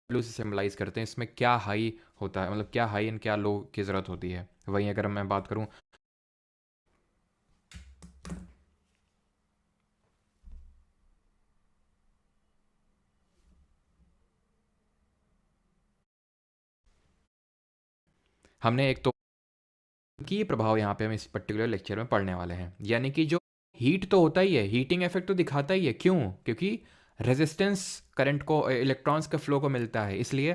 W से symbolize करते हैं, इसमें क्या हाई होता है, मतलब क्या हाई एंड क्या लो की ज़रूरत होती है। वहीं अगर मैं बात करूँ, हमने एक तो की प्रभाव यहाँ पे हम इस पर्टिकुलर लेक्चर में पढ़ने वाले हैं, यानी कि जो हीट तो होता ही है, हीटिंग इफेक्ट तो दिखाता ही है। क्यों? क्योंकि रेजिस्टेंस करंट को, इलेक्ट्रॉन्स के फ्लो को मिलता है, इसलिए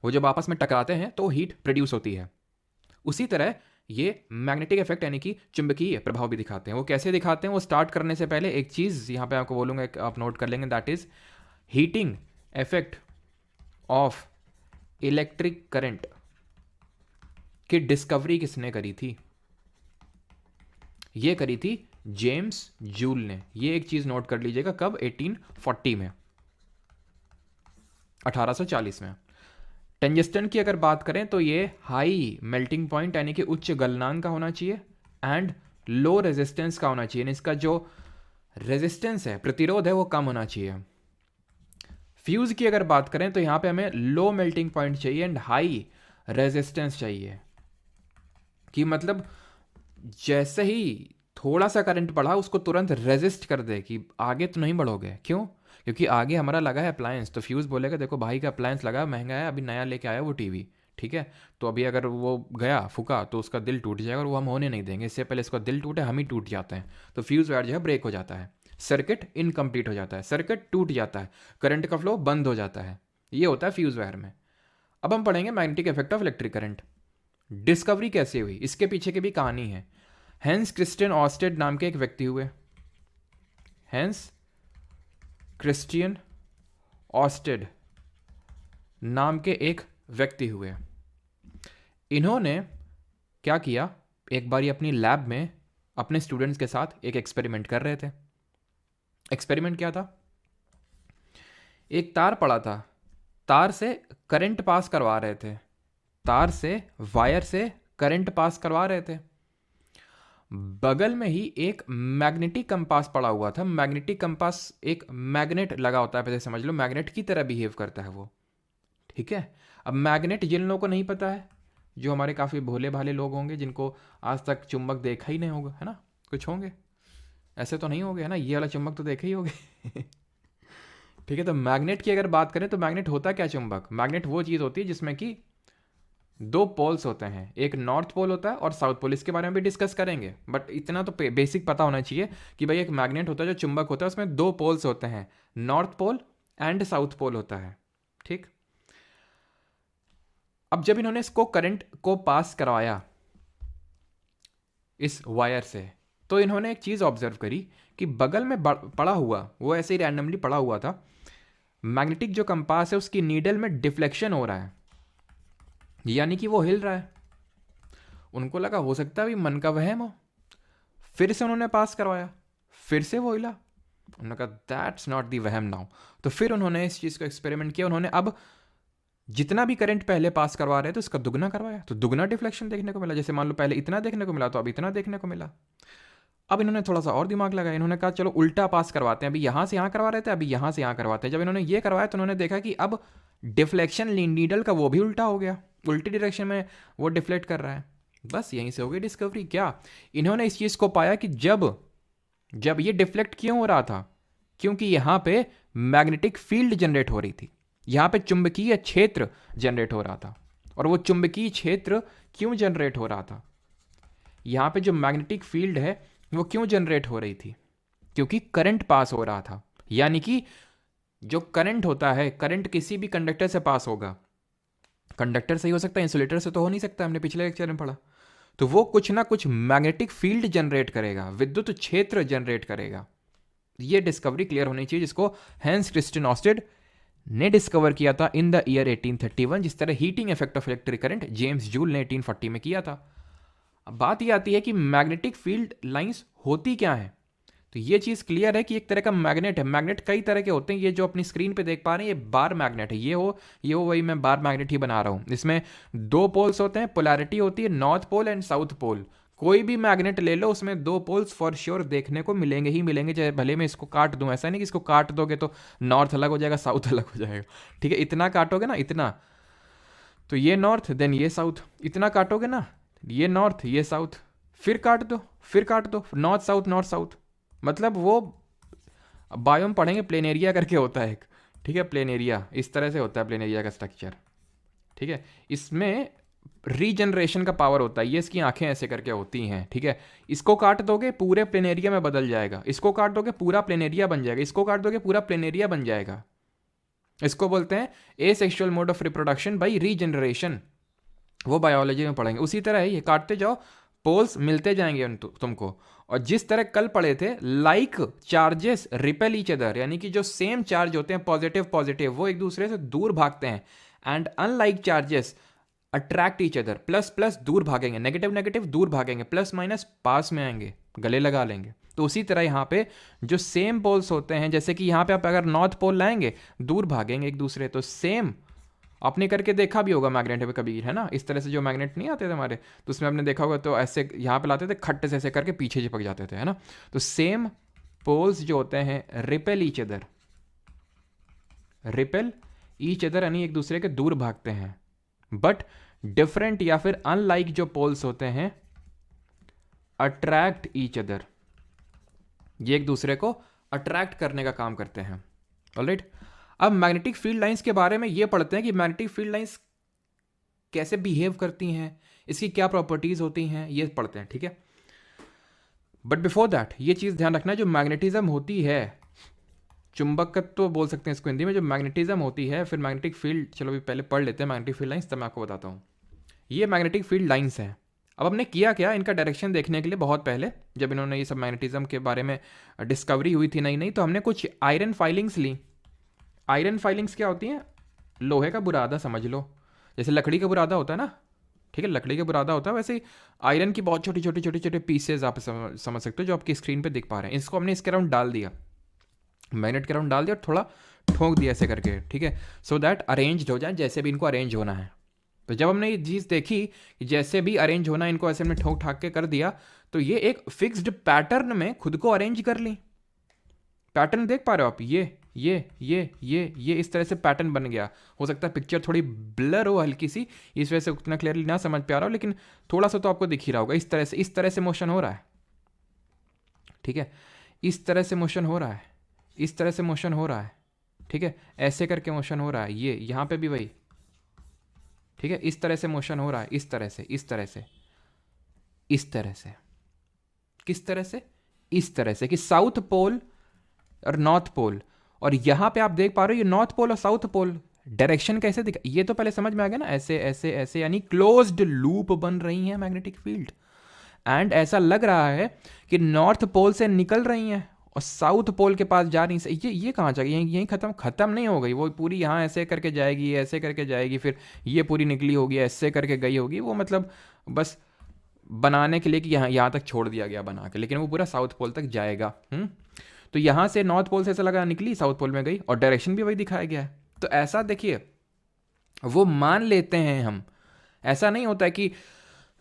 वो जब आपस में टकराते हैं तो हीट प्रोड्यूस होती है। उसी तरह ये मैग्नेटिक इफेक्ट यानी कि चुंबकीय प्रभाव भी दिखाते हैं। वो कैसे दिखाते हैं, वो स्टार्ट करने से पहले एक चीज़ यहाँ पे आपको बोलूँगा, आप नोट कर लेंगे, that is heating effect of electric current की डिस्कवरी किसने करी थी? ये करी थी जेम्स जूल ने। ये एक चीज़ नोट कर लीजिएगा, कब? 1840 में, 1840 में। टंजस्टन की अगर बात करें तो ये हाई मेल्टिंग पॉइंट यानी कि उच्च गलनांक का होना चाहिए एंड लो रेजिस्टेंस का होना चाहिए, इसका जो रेजिस्टेंस है, प्रतिरोध है, वो कम होना चाहिए। फ्यूज की अगर बात करें तो यहां पे हमें लो मेल्टिंग पॉइंट चाहिए एंड हाई रेजिस्टेंस चाहिए, कि मतलब जैसे ही थोड़ा सा करंट बढ़ा उसको तुरंत रेजिस्ट कर दे कि आगे तो नहीं बढ़ोगे। क्यों? क्योंकि आगे हमारा लगा है अप्लायंस, तो फ्यूज़ बोलेगा देखो भाई का अप्लायंस लगा, महंगा है, अभी नया लेके आया वो टीवी, ठीक है, तो अभी अगर वो गया फूका तो उसका दिल टूट जाएगा, और वो हम होने नहीं देंगे, इससे पहले इसका दिल टूटे हम ही टूट जाते हैं। तो फ्यूज़ वायर जो है ब्रेक हो जाता है, सर्किट इनकम्प्लीट हो जाता है, सर्किट टूट जाता है, करंट का फ्लो बंद हो जाता है। ये होता है फ्यूज़ वायर में। अब हम पढ़ेंगे magnetic effect of electric current. Discovery कैसे हुई, इसके पीछे की भी कहानी है। हैंस क्रिस्टियन ऑस्टेड नाम के एक व्यक्ति हुए, हैंस क्रिस्टियन ऑस्टेड नाम के एक व्यक्ति हुए। इन्होंने क्या किया, एक बार अपनी लैब में अपने स्टूडेंट्स के साथ एक एक्सपेरिमेंट कर रहे थे। एक्सपेरिमेंट क्या था? एक तार पड़ा था, तार से करंट पास करवा रहे थे, तार से, वायर से करंट पास करवा रहे थे। बगल में ही एक मैग्नेटिक कंपास पड़ा हुआ था। मैग्नेटिक कंपास एक मैग्नेट लगा होता है, पहले समझ लो, मैग्नेट की तरह बिहेव करता है वो, ठीक है। अब मैग्नेट जिन लोगों को नहीं पता है, जो हमारे काफ़ी भोले भाले लोग होंगे जिनको आज तक चुंबक देखा ही नहीं होगा, है ना, कुछ होंगे ऐसे तो नहीं होंगे, है ना, ये वाला चुंबक तो देखे ही होंगे ठीक है। तो मैग्नेट की अगर बात करें तो मैग्नेट होता क्या चुंबक? मैग्नेट वो चीज़ होती है जिसमें कि दो पोल्स होते हैं, एक नॉर्थ पोल होता है और साउथ पोल, इसके बारे में भी डिस्कस करेंगे, बट इतना तो बेसिक पता होना चाहिए कि भाई एक मैग्नेट होता है जो चुंबक होता है, उसमें दो पोल्स होते हैं, north pole and south pole होता है, ठीक। अब जब इन्होंने इसको करंट को पास करवाया इस वायर से, तो इन्होंने एक चीज़ ऑब्जर्व करी कि बगल में पड़ा हुआ, वो ऐसे ही रैंडमली पड़ा हुआ था, मैग्नेटिक जो कंपास है उसकी नीडल में डिफ्लेक्शन हो रहा है, यानी कि वो हिल रहा है। उनको लगा हो सकता है भी मन का वहम हो, फिर से उन्होंने पास करवाया, फिर से वो हिला। उन्होंने कहा दैट्स नॉट दी वहम नाउ। तो फिर उन्होंने इस चीज़ को एक्सपेरिमेंट किया, उन्होंने अब जितना भी करंट पहले पास करवा रहे थे उसका दुगना करवाया, तो दुगना डिफ्लेक्शन देखने को मिला। जैसे मान लो पहले इतना देखने को मिला तो अब इतना देखने को मिला। अब इन्होंने थोड़ा सा और दिमाग लगाया, इन्होंने कहा चलो उल्टा पास करवाते हैं, अभी यहाँ से यहाँ करवा रहे थे, अभी यहाँ से यहाँ करवाते हैं। जब इन्होंने ये करवाया तो उन्होंने देखा कि अब डिफ्लेक्शन नीडल का वो भी उल्टा हो गया, उल्टी डायरेक्शन में वो डिफ्लेक्ट कर रहा है। बस यहीं से हो गई डिस्कवरी। क्या? इन्होंने इस चीज़ को पाया कि जब जब ये डिफ्लेक्ट क्यों हो रहा था, क्योंकि यहाँ पे मैग्नेटिक फील्ड जनरेट हो रही थी, यहाँ पे चुंबकीय क्षेत्र जनरेट हो रहा था। और वो चुंबकीय क्षेत्र क्यों जनरेट हो रहा था, यहाँ पे जो मैग्नेटिक फील्ड है वो क्यों जनरेट हो रही थी? क्योंकि करंट पास हो रहा था। यानी कि जो करंट होता है, करंट किसी भी कंडक्टर से पास होगा, कंडक्टर से ही हो सकता है, इंसुलेटर से तो हो नहीं सकता, हमने पिछले लेक्चर में पढ़ा। तो वो कुछ ना कुछ मैग्नेटिक फील्ड जनरेट करेगा, विद्युत क्षेत्र जनरेट करेगा। ये डिस्कवरी क्लियर होनी चाहिए, जिसको हैंस क्रिस्टियन ऑस्टेड ने डिस्कवर किया था इन द ईयर 1831। जिस तरह heating effect of electric current James joule ने 1840 में किया था। अब बात ये आती है कि मैग्नेटिक फील्ड लाइंस होती क्या है। तो ये चीज़ क्लियर है कि एक तरह का मैग्नेट है। मैग्नेट कई तरह के होते हैं, ये जो अपनी स्क्रीन पे देख पा रहे हैं ये बार मैग्नेट है, ये हो वही मैं बार मैग्नेट ही बना रहा हूँ। इसमें दो पोल्स होते हैं, पोलैरिटी होती है north pole and south pole. कोई भी मैग्नेट ले लो उसमें दो पोल्स फॉर श्योर देखने को मिलेंगे ही मिलेंगे, चाहे भले मैं इसको काट दूं। ऐसा नहीं कि इसको काट दोगे तो नॉर्थ अलग हो जाएगा, साउथ अलग हो जाएगा। ठीक है, इतना काटोगे ना, इतना, तो ये नॉर्थ देन ये साउथ, इतना काटोगे ना, ये नॉर्थ ये साउथ, फिर काट दो, फिर काट दो, नॉर्थ साउथ नॉर्थ साउथ। मतलब वो बायोम पढ़ेंगे, प्लेन एरिया करके होता है एक। ठीक है, प्लेन एरिया इस तरह से होता है, प्लेन एरिया का स्ट्रक्चर। ठीक है, इसमें रीजनरेशन का पावर होता है, ये इसकी आंखें ऐसे करके होती हैं। ठीक है, इसको काट दोगे पूरे प्लेन एरिया में बदल जाएगा, इसको काट दोगे पूरा प्लेन एरिया बन जाएगा, इसको काट दोगे पूरा प्लेन एरिया बन जाएगा। इसको बोलते हैं asexual mode of reproduction by regeneration, वो बायोलॉजी में पढ़ेंगे। उसी तरह है ये, काटते जाओ पोल्स मिलते जाएंगे तुमको। और जिस तरह कल पढ़े थे, like charges repel each other, यानी कि जो सेम चार्ज होते हैं पॉजिटिव पॉजिटिव वो एक दूसरे से दूर भागते हैं, and unlike charges attract each other, plus plus दूर भागेंगे, नेगेटिव नेगेटिव दूर भागेंगे, प्लस माइनस पास में आएंगे, गले लगा लेंगे। तो उसी तरह यहाँ पे जो सेम पोल्स होते हैं, जैसे कि यहाँ पे आप अगर नॉर्थ पोल लाएंगे दूर भागेंगे एक दूसरे, तो सेम आपने करके देखा भी होगा मैग्नेट पे कभी, है ना, इस तरह से जो मैग्नेट नहीं आते थे हमारे, तो उसमें आपने देखा होगा, तो ऐसे यहाँ पे लाते थे खट्टे से ऐसे करके पीछे चिपक जाते थे, है ना। तो सेम पोल्स जो होते हैं repel each other, repel each other यानी एक दूसरे के दूर भागते हैं। बट डिफरेंट या फिर अनलाइक जो पोल्स होते हैं अट्रैक्ट ईच अदर, ये एक दूसरे को अट्रैक्ट करने का काम करते हैं। ऑलराइट, अब मैग्नेटिक फील्ड लाइंस के बारे में ये पढ़ते हैं कि मैग्नेटिक फील्ड लाइंस कैसे बिहेव करती हैं, इसकी क्या प्रॉपर्टीज होती हैं, ये पढ़ते हैं। ठीक है, बट बिफोर दैट ये चीज़ ध्यान रखना, जो मैग्नेटिज्म होती है, चुंबकत्व तो बोल सकते हैं इसको हिंदी में, जो मैग्नेटिज्म होती है, फिर मैग्नेटिक फील्ड, चलो अभी पहले पढ़ लेते हैं मैग्नेटिक फील्ड लाइंस, तब मैं आपको बताता हूँ। ये मैग्नेटिक फील्ड लाइंस हैं। अब हमने किया क्या, इनका डायरेक्शन देखने के लिए बहुत पहले जब इन्होंने ये सब मैग्नेटिज्म के बारे में डिस्कवरी हुई थी नई नई, तो हमने कुछ आयरन फाइलिंग्स ली। आयरन फाइलिंग्स क्या होती हैं, लोहे का बुरादा समझ लो, जैसे लकड़ी का बुरादा होता है ना, ठीक है, लकड़ी का बुरादा होता है, वैसे ही आयरन की बहुत छोटी छोटी छोटे छोटे पीसेज आप समझ सकते हो, जो आपकी स्क्रीन पे दिख पा रहे हैं। इसको हमने इसके अराउंड डाल दिया, मैग्नेट के अराउंड डाल दिया और थोड़ा ठोक दिया ऐसे करके, ठीक है, सो दैट अरेंज हो जाए जैसे भी इनको अरेंज होना है। तो जब हमने ये चीज़ देखी कि जैसे भी अरेंज होना इनको ऐसे हमने ठोक ठाक के कर दिया, तो ये एक फिक्स्ड पैटर्न में खुद को अरेंज कर ली। पैटर्न देख पा रहे हो आप, ये इस तरह से पैटर्न बन गया। हो सकता है पिक्चर थोड़ी ब्लर हो हल्की सी, इस वजह से उतना क्लियरली ना समझ पा रहा हो, लेकिन थोड़ा सा तो आपको दिख ही रहा होगा। इस तरह से मोशन हो रहा है, ठीक है, इस तरह से मोशन हो रहा है, इस तरह से मोशन हो रहा है, ठीक है, ऐसे करके मोशन हो रहा है, ये यहाँ पे भी वही, ठीक है, इस तरह से मोशन हो रहा है, इस तरह से, इस तरह से, इस तरह से, किस तरह से, इस तरह से, कि साउथ पोल और नॉर्थ पोल, और यहां पे आप देख पा रहे हो ये नॉर्थ पोल और साउथ पोल डायरेक्शन कैसे दिखा, ये तो पहले समझ में आ गया ना, ऐसे ऐसे ऐसे, यानी क्लोज्ड लूप बन रही है मैग्नेटिक फील्ड। एंड ऐसा लग रहा है कि नॉर्थ पोल से निकल रही हैं और साउथ पोल के पास जा रही है। ये कहाँ जाएगी, यहीं खत्म नहीं हो गई, वो पूरी यहाँ ऐसे करके जाएगी, ऐसे करके जाएगी, फिर ये पूरी निकली होगी, ऐसे करके गई होगी, वो मतलब बस बनाने के लिए कि यहाँ तक छोड़ दिया गया बना के, लेकिन वो पूरा साउथ पोल तक जाएगा। तो यहाँ से नॉर्थ पोल से ऐसा लगा निकली, साउथ पोल में गई, और डायरेक्शन भी वही दिखाया गया है। तो ऐसा देखिए, वो मान लेते हैं हम, ऐसा नहीं होता है कि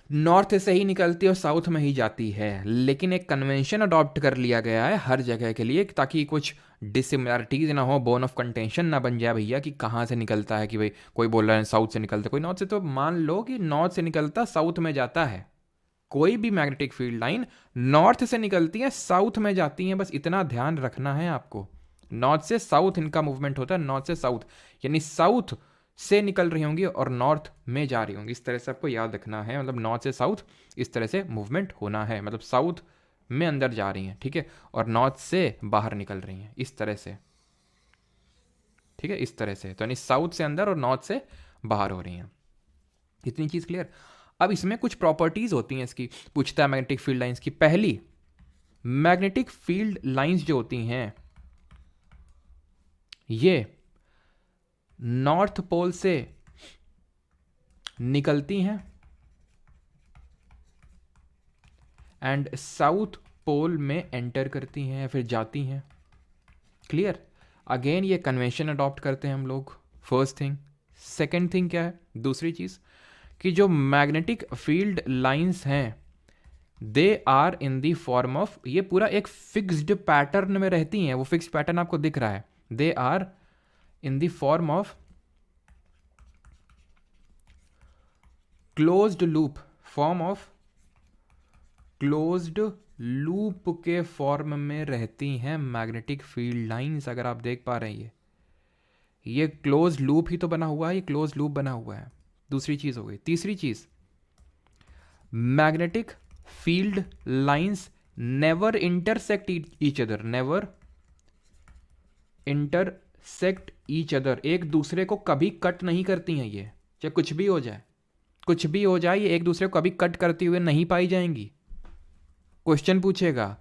नॉर्थ से ही निकलती और साउथ में ही जाती है, लेकिन एक कन्वेंशन अडॉप्ट कर लिया गया है हर जगह के लिए, ताकि कुछ डिसिमिलरिटीज ना हो, बोन ऑफ कंटेंशन ना बन जाए भैया कि कहाँ से निकलता है, कि भाई कोई बोल रहा है साउथ से निकलता है, कोई नॉर्थ से, तो मान लो कि नॉर्थ से निकलता साउथ में जाता है। कोई भी मैग्नेटिक फील्ड लाइन नॉर्थ से निकलती है साउथ में जाती है, बस इतना ध्यान रखना है आपको। नॉर्थ से साउथ इनका मूवमेंट होता है, नॉर्थ से साउथ, यानी साउथ से निकल रही होंगी और नॉर्थ में जा रही होंगी, इस तरह से आपको याद रखना है। मतलब नॉर्थ से साउथ इस तरह से मूवमेंट होना है, मतलब साउथ में अंदर जा रही हैं, ठीक है, और नॉर्थ से बाहर निकल रही हैं, इस तरह से, ठीक है, इस तरह से, तो यानी साउथ से अंदर और नॉर्थ से बाहर हो रही हैं। इतनी चीज़ क्लियर। अब इसमें कुछ प्रॉपर्टीज होती हैं इसकी, पूछता है मैग्नेटिक फील्ड लाइंस की। पहली, मैग्नेटिक फील्ड लाइंस जो होती हैं ये नॉर्थ पोल से निकलती हैं एंड साउथ पोल में एंटर करती हैं या फिर जाती हैं। क्लियर। अगेन ये कन्वेंशन अडॉप्ट करते हैं हम लोग, फर्स्ट थिंग। सेकेंड थिंग क्या है, दूसरी चीज़, कि जो मैग्नेटिक फील्ड लाइंस हैं they are in the form of, ये पूरा एक फिक्स्ड पैटर्न में रहती हैं, वो फिक्स्ड पैटर्न आपको दिख रहा है, they are in the form of closed loop, form of closed loop के फॉर्म में रहती हैं मैग्नेटिक फील्ड लाइंस। अगर आप देख पा रहे हैं ये क्लोज लूप ही तो बना हुआ है, ये क्लोज लूप बना हुआ है। दूसरी चीज हो गई। तीसरी चीज, magnetic field lines never intersect each other, never intersect each other, एक दूसरे को कभी कट नहीं करती हैं ये, चाहे कुछ भी हो जाए, कुछ भी हो जाए, ये एक दूसरे को कभी कट करती हुए नहीं पाई जाएंगी। क्वेश्चन पूछेगा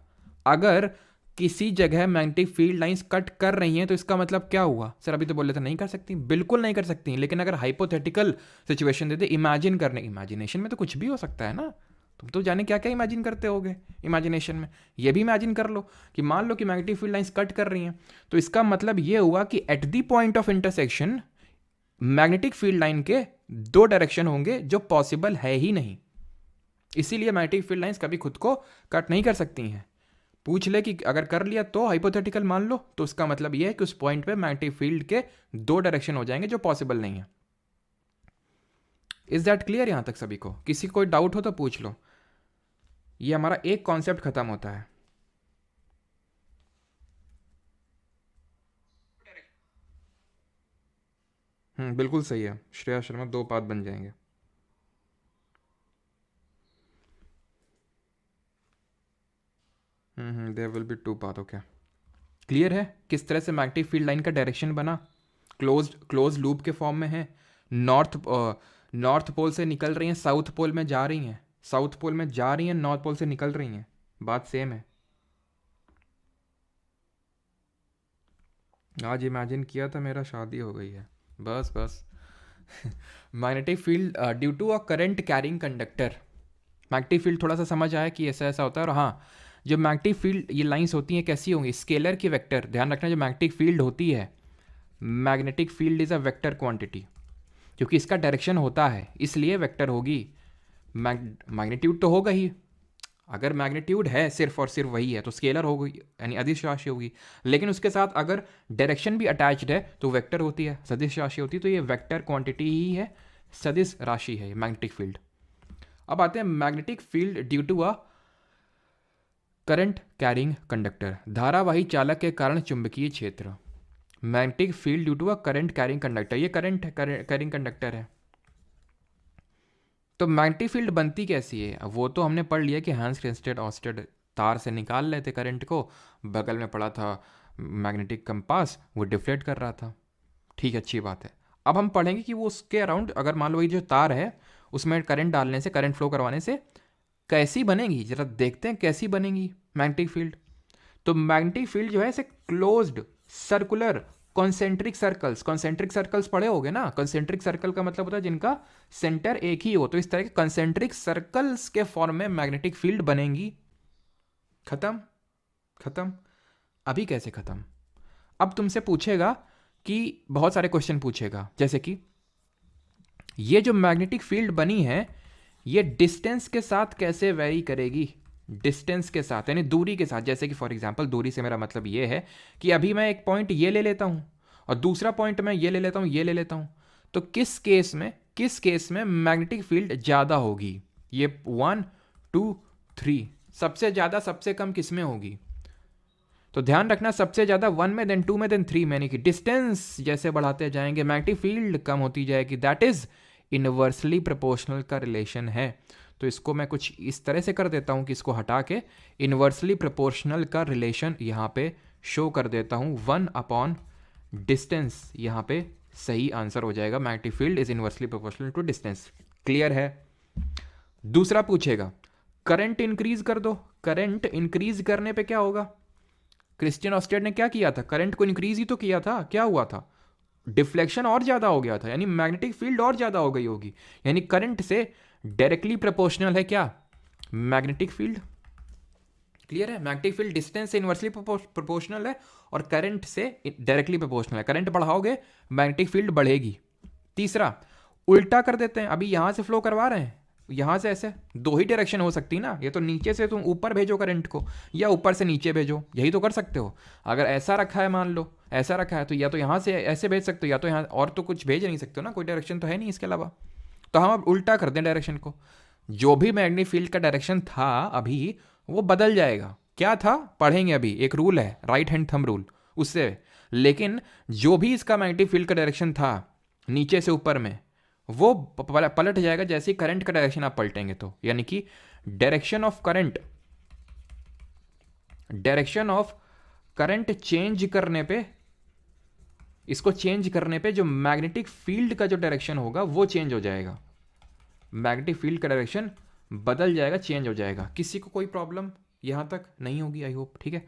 अगर किसी जगह मैग्नेटिक फील्ड लाइंस कट कर रही हैं तो इसका मतलब क्या हुआ? सर अभी तो बोले थे नहीं कर सकती, बिल्कुल नहीं कर सकती। लेकिन अगर हाइपोथेटिकल सिचुएशन देते, इमेजिन करने, इमेजिनेशन में तो कुछ भी हो सकता है ना, तुम तो जाने क्या क्या इमेजिन करते होगे इमेजिनेशन में। ये भी इमेजिन कर लो कि मान लो कि मैग्नेटिक फील्ड लाइंस कट कर रही हैं, तो इसका मतलब ये हुआ कि at the point of intersection magnetic field line के दो डायरेक्शन होंगे जो पॉसिबल है ही नहीं। इसीलिए मैग्नेटिक फील्ड लाइंस कभी खुद को कट नहीं कर सकती हैं। पूछ ले कि अगर कर लिया तो हाइपोथेटिकल मान लो, तो उसका मतलब यह है कि उस पॉइंट पे मैग्नेटिक फील्ड के दो डायरेक्शन हो जाएंगे जो पॉसिबल नहीं है। इज दैट क्लियर यहां तक सभी को? किसी को कोई डाउट हो तो पूछ लो। ये हमारा एक कॉन्सेप्ट खत्म होता है। बिल्कुल सही है श्रेया शर्मा, दो पाथ बन जाएंगे। There will be two path. Okay, clear है किस तरह से मैग्नेटिक फील्ड लाइन का डायरेक्शन बना? क्लोज लूप के फॉर्म में है। नॉर्थ पोल से निकल रही हैं, साउथ पोल में जा रही हैं, साउथ पोल में जा रही हैं, नॉर्थ पोल से निकल रही हैं, बात सेम है। आज इमेजिन किया था मेरा शादी हो गई है, बस बस। Magnetic field due to a current carrying conductor, magnetic field थोड़ा सा समझ आया कि ऐसा ऐसा होता है। और हाँ, जो मैग्नेटिक फील्ड ये लाइंस होती हैं कैसी होंगी? स्केलर की वेक्टर। ध्यान रखना, जो मैग्नेटिक फील्ड होती है, magnetic field is a vector quantity, क्योंकि इसका डायरेक्शन होता है इसलिए वेक्टर होगी। मैग्नीट्यूड तो होगा ही, अगर मैग्नीट्यूड है सिर्फ और सिर्फ वही है तो स्केलर होगी, यानी अदिश राशि होगी। लेकिन उसके साथ अगर डायरेक्शन भी अटैच्ड है तो वेक्टर होती है, सदिश राशि होती है। तो ये वेक्टर क्वांटिटी ही है, सदिश राशि है मैग्नेटिक फील्ड। अब आते हैं magnetic field due to a current carrying conductor, धारावाही चालक के कारण चुंबकीय क्षेत्र। Magnetic field due to a current carrying conductor, ये करंट कैरिंग कंडक्टर है। तो मैग्नेटिक फील्ड बनती कैसी है? वो तो हमने पढ़ लिया कि हैंस क्रिस्टेड ऑस्टेड तार से निकाल रहे थे करंट को, बगल में पड़ा था मैग्नेटिक कंपास, वो डिफ्लेक्ट कर रहा था। ठीक है, अच्छी बात है। अब हम पढ़ेंगे कि वो उसके अराउंड अगर मान लो ये जो तार है उसमें करंट डालने से, करंट फ्लो करवाने से कैसी बनेगी, जरा देखते हैं कैसी बनेगी मैग्नेटिक फील्ड। तो मैग्नेटिक फील्ड जो है ऐसे क्लोज्ड सर्कुलर कॉन्सेंट्रिक सर्कल्स पढ़े होगे ना। कॉन्सेंट्रिक सर्कल का मतलब होता है जिनका सेंटर एक ही हो, तो इस तरह के कॉन्सेंट्रिक सर्कल्स के फॉर्म में मैग्नेटिक फील्ड बनेंगी। खत्म खत्म। अभी कैसे खत्म? अब तुमसे पूछेगा कि बहुत सारे क्वेश्चन पूछेगा, जैसे कि ये जो मैग्नेटिक फील्ड बनी है ये डिस्टेंस के साथ कैसे वेरी करेगी? डिस्टेंस के साथ यानी दूरी के साथ। जैसे कि फॉर एग्जांपल दूरी से मेरा मतलब ये है कि अभी मैं एक पॉइंट ये ले लेता हूँ और दूसरा पॉइंट मैं ये ले लेता हूँ, ये ले लेता हूँ, तो किस केस में मैग्नेटिक फील्ड ज़्यादा होगी? ये 1 2 3, सबसे ज़्यादा सबसे कम किस में होगी? तो ध्यान रखना, सबसे ज़्यादा 1 में, देन 2 में, देन 3 में, यानी कि डिस्टेंस जैसे बढ़ाते जाएंगे मैग्नेटिक फील्ड कम होती जाएगी। दैट इज इनवर्सली प्रोपोर्शनल का रिलेशन है। तो इसको मैं कुछ इस तरह से कर देता हूं कि इसको हटा के इनवर्सली प्रोपोर्शनल का रिलेशन यहाँ पे शो कर देता हूं, 1 अपॉन डिस्टेंस। यहाँ पे सही आंसर हो जाएगा, magnetic field is inversely proportional to distance. Clear है? दूसरा पूछेगा करंट इंक्रीज कर दो। करंट इंक्रीज करने पे क्या होगा? क्रिस्टियन ऑस्टेड ने क्या किया था? करंट को इंक्रीज ही तो किया था। क्या हुआ था? डिफ्लेक्शन और ज्यादा हो गया था, यानी मैग्नेटिक फील्ड और ज्यादा हो गई होगी। यानी करंट से डायरेक्टली प्रोपोर्शनल है क्या? Magnetic field. क्लियर है? मैग्नेटिक फील्ड डिस्टेंस से इनवर्सली प्रोपोर्शनल है और करंट से डायरेक्टली प्रोपोर्शनल है। करंट बढ़ाओगे मैग्नेटिक फील्ड बढ़ेगी। तीसरा उल्टा कर देते हैं, अभी यहां से फ्लो करवा रहे हैं, यहाँ से ऐसे दो ही डायरेक्शन हो सकती ना, ये तो नीचे से तुम ऊपर भेजो करंट को या ऊपर से नीचे भेजो, यही तो कर सकते हो। अगर ऐसा रखा है, मान लो ऐसा रखा है, तो या तो यहाँ से ऐसे भेज सकते हो या तो यहाँ, और तो कुछ भेज नहीं सकते हो ना, कोई डायरेक्शन तो है नहीं इसके अलावा। तो हम अब उल्टा कर दें डायरेक्शन को, जो भी मैग्नेटिक फील्ड का डायरेक्शन था अभी वो बदल जाएगा। क्या था पढ़ेंगे अभी, एक रूल है राइट हैंड थंब रूल उससे, लेकिन जो भी इसका मैग्नेटिक फील्ड का डायरेक्शन था नीचे से ऊपर में वो पलट जाएगा जैसे ही करंट का डायरेक्शन आप पलटेंगे तो, यानी कि डायरेक्शन ऑफ करंट चेंज करने पे, इसको चेंज करने पे जो मैग्नेटिक फील्ड का जो डायरेक्शन होगा वो चेंज हो जाएगा, मैग्नेटिक फील्ड का डायरेक्शन बदल जाएगा, चेंज हो जाएगा। किसी को कोई प्रॉब्लम यहां तक नहीं होगी आई होप, ठीक है।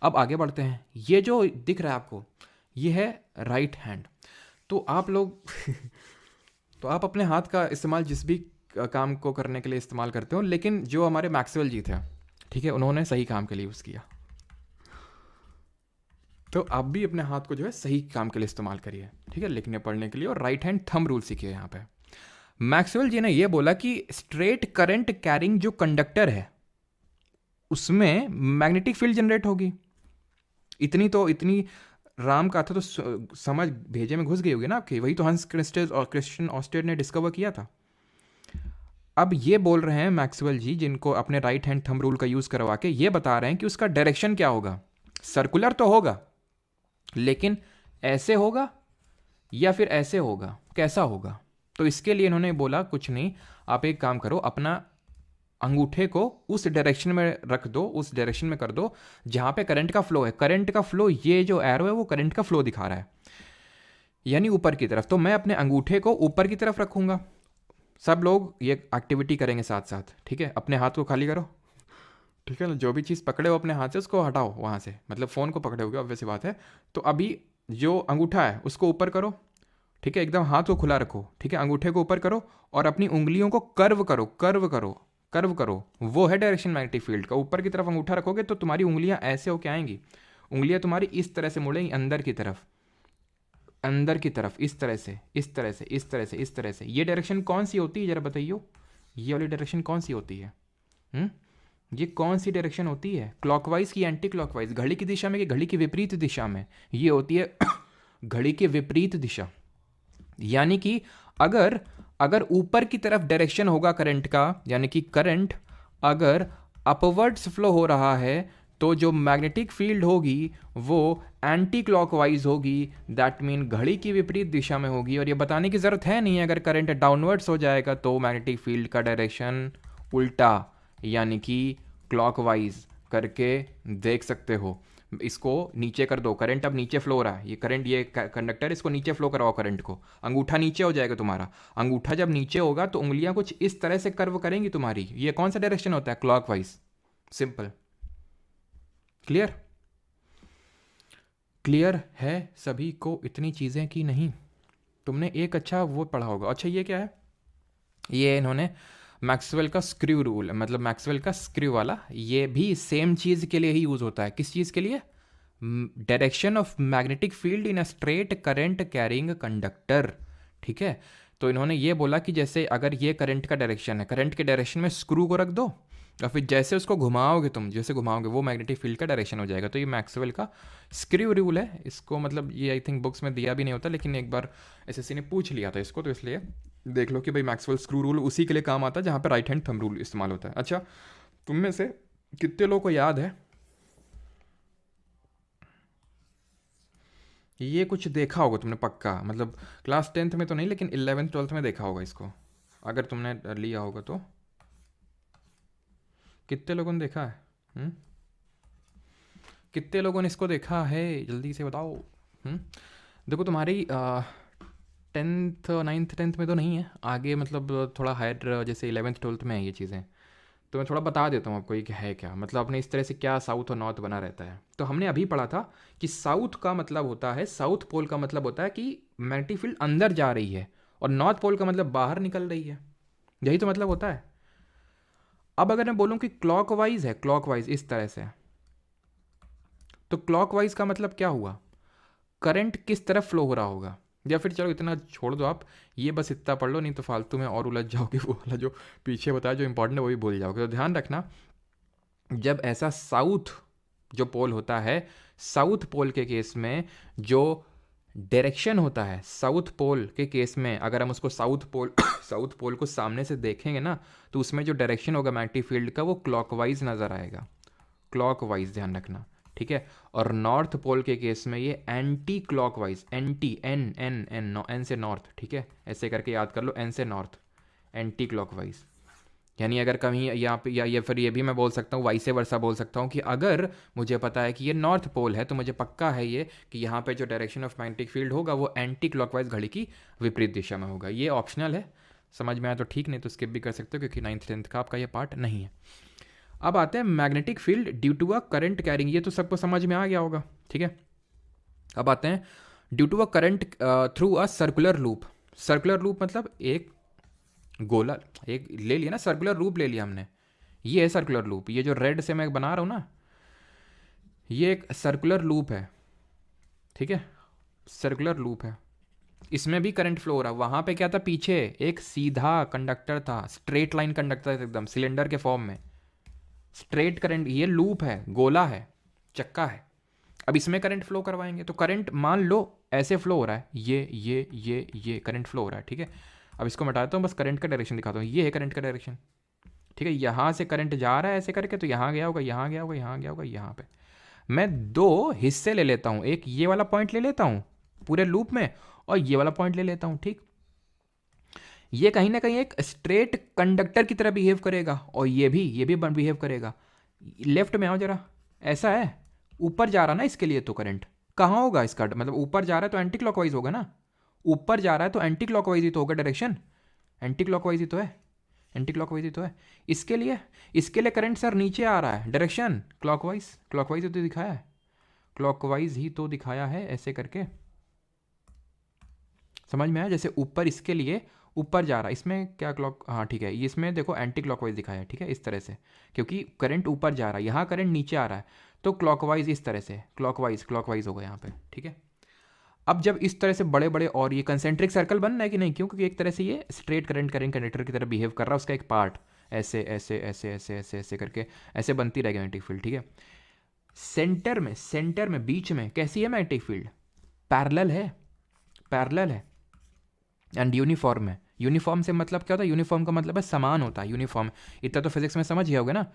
अब आगे बढ़ते हैं। ये जो दिख रहा है आपको ये है राइट हैंड। तो आप लोग तो आप अपने हाथ का इस्तेमाल जिस भी काम को करने के लिए इस्तेमाल करते हो, लेकिन जो हमारे मैक्सवेल जी थे, ठीक है, उन्होंने सही काम के लिए यूज़ किया, तो आप भी अपने हाथ को जो है सही काम के लिए इस्तेमाल करिए, ठीक है, लिखने पढ़ने के लिए, और राइट हैंड थंब रूल सीखिए। यहाँ पे मैक्सवेल जी ने यह बोला कि स्ट्रेट करंट कैरिंग जो कंडक्टर है उसमें मैग्नेटिक फील्ड जनरेट होगी। इतनी राम का था तो समझ भेजे में घुस गई होगी ना आपकी, वही तो हंस क्रिस्टियन ऑस्टेड ने डिस्कवर किया था। अब ये बोल रहे हैं मैक्सवेल जी, जिनको अपने राइट हैंड थंब रूल का यूज़ करवा के ये बता रहे हैं कि उसका डायरेक्शन क्या होगा। सर्कुलर तो होगा, लेकिन ऐसे होगा या फिर ऐसे होगा, कैसा होगा। तो इसके लिए इन्होंने बोला कुछ नहीं, आप एक काम करो, अपना अंगूठे को उस डायरेक्शन में रख दो, उस डायरेक्शन में कर दो जहां पे करंट का फ्लो है। करंट का फ्लो, ये जो एरो है वो करंट का फ्लो दिखा रहा है, यानी ऊपर की तरफ। तो मैं अपने अंगूठे को ऊपर की तरफ रखूंगा। सब लोग ये एक्टिविटी करेंगे साथ साथ, ठीक है। अपने हाथ को खाली करो, ठीक है ना, जो भी चीज़ पकड़े हो अपने हाथ से उसको हटाओ वहाँ से, मतलब फ़ोन को पकड़े होगे ऑब्वियस बात है। तो अभी जो अंगूठा है उसको ऊपर करो, ठीक है, एकदम हाथ को खुला रखो, ठीक है, अंगूठे को ऊपर करो और अपनी उंगलियों को कर्व करो, कर्व करो। वो है डायरेक्शन मैग्नेटिक फील्ड का। ऊपर की तरफ अंगूठा रखोगे तो तुम्हारी उंगलियां ऐसे होके आएंगी, उंगलियां तुम्हारी इस तरह से मुड़ेंगी अंदर की तरफ, इस तरह से, इस तरह से, इस तरह से, इस तरह से। ये डायरेक्शन कौन सी होती है जरा बताइए, ये वाली डायरेक्शन कौन सी होती है? ये कौन सी डायरेक्शन होती है? क्लॉकवाइज की एंटी क्लॉकवाइज, घड़ी की दिशा में कि घड़ी की विपरीत दिशा में? ये होती है घड़ी की विपरीत दिशा। यानी कि अगर ऊपर की तरफ डायरेक्शन होगा करंट का, यानी कि करंट अगर अपवर्ड्स फ्लो हो रहा है तो जो मैग्नेटिक फील्ड होगी वो एंटी क्लॉकवाइज होगी, दैट मीन घड़ी की विपरीत दिशा में होगी। और ये बताने की ज़रूरत है नहीं, अगर करंट डाउनवर्ड्स हो जाएगा तो मैग्नेटिक फील्ड का डायरेक्शन उल्टा यानी कि क्लॉकवाइज करके देख सकते हो। इसको नीचे कर दो, करंट अब नीचे फ्लो हो रहा है, ये करंट, ये कंडक्टर, इसको नीचे फ्लो करवाओ करंट को, अंगूठा नीचे हो जाएगा तुम्हारा। अंगूठा जब नीचे होगा तो उंगलियां कुछ इस तरह से कर्व करेंगी तुम्हारी। ये कौन सा डायरेक्शन होता है? क्लॉकवाइज। Simple, clear? क्लियर है सभी को इतनी चीज़ें की नहीं? तुमने एक अच्छा वो पढ़ा होगा। अच्छा ये क्या है? ये इन्होंने मैक्सवेल का स्क्रू रूल, मतलब मैक्सवेल का स्क्रू वाला, ये भी सेम चीज़ के लिए ही यूज़ होता है। किस चीज़ के लिए? Direction of magnetic field in a straight current carrying conductor, ठीक है। तो इन्होंने ये बोला कि जैसे अगर ये करंट का डायरेक्शन है, करंट के डायरेक्शन में स्क्रू को रख दो और फिर जैसे उसको घुमाओगे तुम, जैसे घुमाओगे वो मैग्नेटिक फील्ड का डायरेक्शन हो जाएगा। तो ये मैक्सवेल का स्क्रू रूल है। इसको मतलब ये आई थिंक बुक्स में दिया भी नहीं होता, लेकिन एक बार एसएससी ने पूछ लिया था इसको, तो इसलिए देख लो कि भाई मैक्सवेल स्क्रू रूल उसी के लिए काम आता है जहाँ पे राइट हैंड थंब रूल इस्तेमाल होता है। अच्छा, तुम में से कितने लोगों को याद है ये कुछ देखा होगा तुमने पक्का, मतलब क्लास 10th में तो नहीं लेकिन 11th 12th में देखा होगा इसको, अगर तुमने लिया होगा तो। कितने लोगों ने देखा है? कितने लोगों ने इसको देखा है? जल्दी से बताओ। देखो तुम्हारी 10th 9th 10th में तो नहीं है, आगे मतलब थोड़ा हायर जैसे 11th 12th में है ये चीज़ें। तो मैं थोड़ा बता देता हूँ आपको ये है क्या, मतलब अपने इस तरह से क्या साउथ और नॉर्थ बना रहता है। तो हमने अभी पढ़ा था कि साउथ का मतलब होता है, साउथ पोल का मतलब होता है कि मैग्नेटिक फील्ड अंदर जा रही है, और नॉर्थ पोल का मतलब बाहर निकल रही है, यही तो मतलब होता है। अब अगर मैं बोलूँ कि क्लॉकवाइज है, क्लॉकवाइज इस तरह से, तो क्लॉकवाइज का मतलब क्या हुआ? करंट किस तरफ फ्लो हो रहा होगा? या फिर चलो इतना छोड़ दो आप, ये बस इतना पढ़ लो, नहीं तो फालतू में और उलझ जाओगे, वो वाला जो पीछे बताया जो इंपॉर्टेंट है वो भी भूल जाओगे। तो ध्यान रखना, जब ऐसा साउथ जो पोल होता है, साउथ पोल के केस में जो डायरेक्शन होता है, साउथ पोल के केस में अगर हम उसको साउथ पोल साउथ पोल को सामने से देखेंगे ना, तो उसमें जो डायरेक्शन होगा मैग्नेटिक फील्ड का वो क्लॉकवाइज नज़र आएगा, क्लॉकवाइज, ध्यान रखना, ठीक है। और नॉर्थ पोल के केस में ये anti clockwise, anti, N N N N से नॉर्थ, ठीक है, ऐसे करके याद कर लो, एन से नॉर्थ, एंटी क्लॉकवाइज। यानी अगर कहीं यहाँ पे या फिर ये भी मैं बोल सकता हूँ, वाइसे वर्सा बोल सकता हूँ कि अगर मुझे पता है कि ये नॉर्थ पोल है तो मुझे पक्का है ये कि यहाँ पे जो डायरेक्शन ऑफ मैग्नेटिक फील्ड होगा वो एंटी क्लॉकवाइज घड़ी की विपरीत दिशा में होगा। ये ऑप्शनल है, समझ में आया तो ठीक, नहीं तो स्किप भी कर सकते हो क्योंकि 9th 10th का आपका ये पार्ट नहीं है। अब आते हैं magnetic field due to a current carrying, ये तो सबको समझ में आ गया होगा, ठीक है। अब आते हैं due to a current through a circular loop. Circular loop मतलब एक गोला, एक ले लिया ना, सर्कुलर लूप ले लिया हमने, ये है सर्कुलर लूप, ये जो रेड से मैं बना रहा हूँ ना, ये एक सर्कुलर लूप है, ठीक है, सर्कुलर लूप है, इसमें भी करंट फ्लो हो रहा है। वहाँ पे क्या था, पीछे एक सीधा कंडक्टर था, स्ट्रेट लाइन कंडक्टर एकदम सिलेंडर के फॉर्म में, स्ट्रेट करंट, ये लूप है, गोला है, चक्का है। अब इसमें करंट फ्लो करवाएंगे तो करंट मान लो ऐसे फ्लो हो रहा है, ये करंट फ्लो हो रहा है, ठीक है। अब इसको मिटाता हूँ, बस करंट का डायरेक्शन दिखाता हूँ, ये है करंट का डायरेक्शन, ठीक है। यहाँ से करंट जा रहा है ऐसे करके, तो यहाँ गया होगा, यहाँ गया होगा, यहाँ गया होगा, यहाँ पे मैं दो हिस्से ले लेता हूँ, एक ये वाला पॉइंट ले लेता हूँ पूरे लूप में, और ये वाला पॉइंट ले लेता हूँ, ठीक। ये कहीं ना कहीं एक स्ट्रेट कंडक्टर की तरह बिहेव करेगा, और ये भी बिहेव करेगा। लेफ्ट में आओ जरा, ऐसा है, ऊपर जा रहा ना इसके लिए, तो करंट कहाँ होगा इसका, मतलब ऊपर जा रहा है तो एंटी क्लॉकवाइज होगा ना, ऊपर जा रहा है तो एंटी क्लॉकवाइज ही तो होगा, डायरेक्शन एंटी क्लॉकवाइज ही तो है, एंटी क्लॉकवाइज ही तो है। इसके लिए करंट सर नीचे आ रहा है, डायरेक्शन क्लॉकवाइज, क्लॉकवाइज ही तो दिखाया है, क्लॉकवाइज ही तो दिखाया है, ऐसे करके समझ में आया। जैसे ऊपर इसके लिए ऊपर जा रहा है, इसमें क्या क्लॉक, हाँ ठीक है, इसमें देखो एंटी क्लॉकवाइज दिखाया है, ठीक है, इस तरह से, क्योंकि करंट ऊपर जा रहा है, यहाँ करंट नीचे आ रहा है, तो क्लॉकवाइज इस तरह से, क्लॉकवाइज होगा यहाँ पे, ठीक है। अब जब इस तरह से बड़े बड़े और ये कंसेंट्रिक सर्कल बनना है कि नहीं, क्योंकि एक तरह से ये स्ट्रेट करंट कंडक्टर की तरह बिहेव कर रहा है, उसका एक पार्ट ऐसे ऐसे ऐसे ऐसे ऐसे ऐसे करके ऐसे बनती रहेगी मैग्नेटिक फील्ड, ठीक है। सेंटर में बीच में कैसी है मैग्नेटिक फील्ड, पैरेलल है एंड यूनिफॉर्म है। यूनिफॉर्म से मतलब क्या होता है, यूनिफॉर्म का मतलब है समान होता है, यूनिफॉर्म, इतना तो फिजिक्स में समझ गए होगे ना।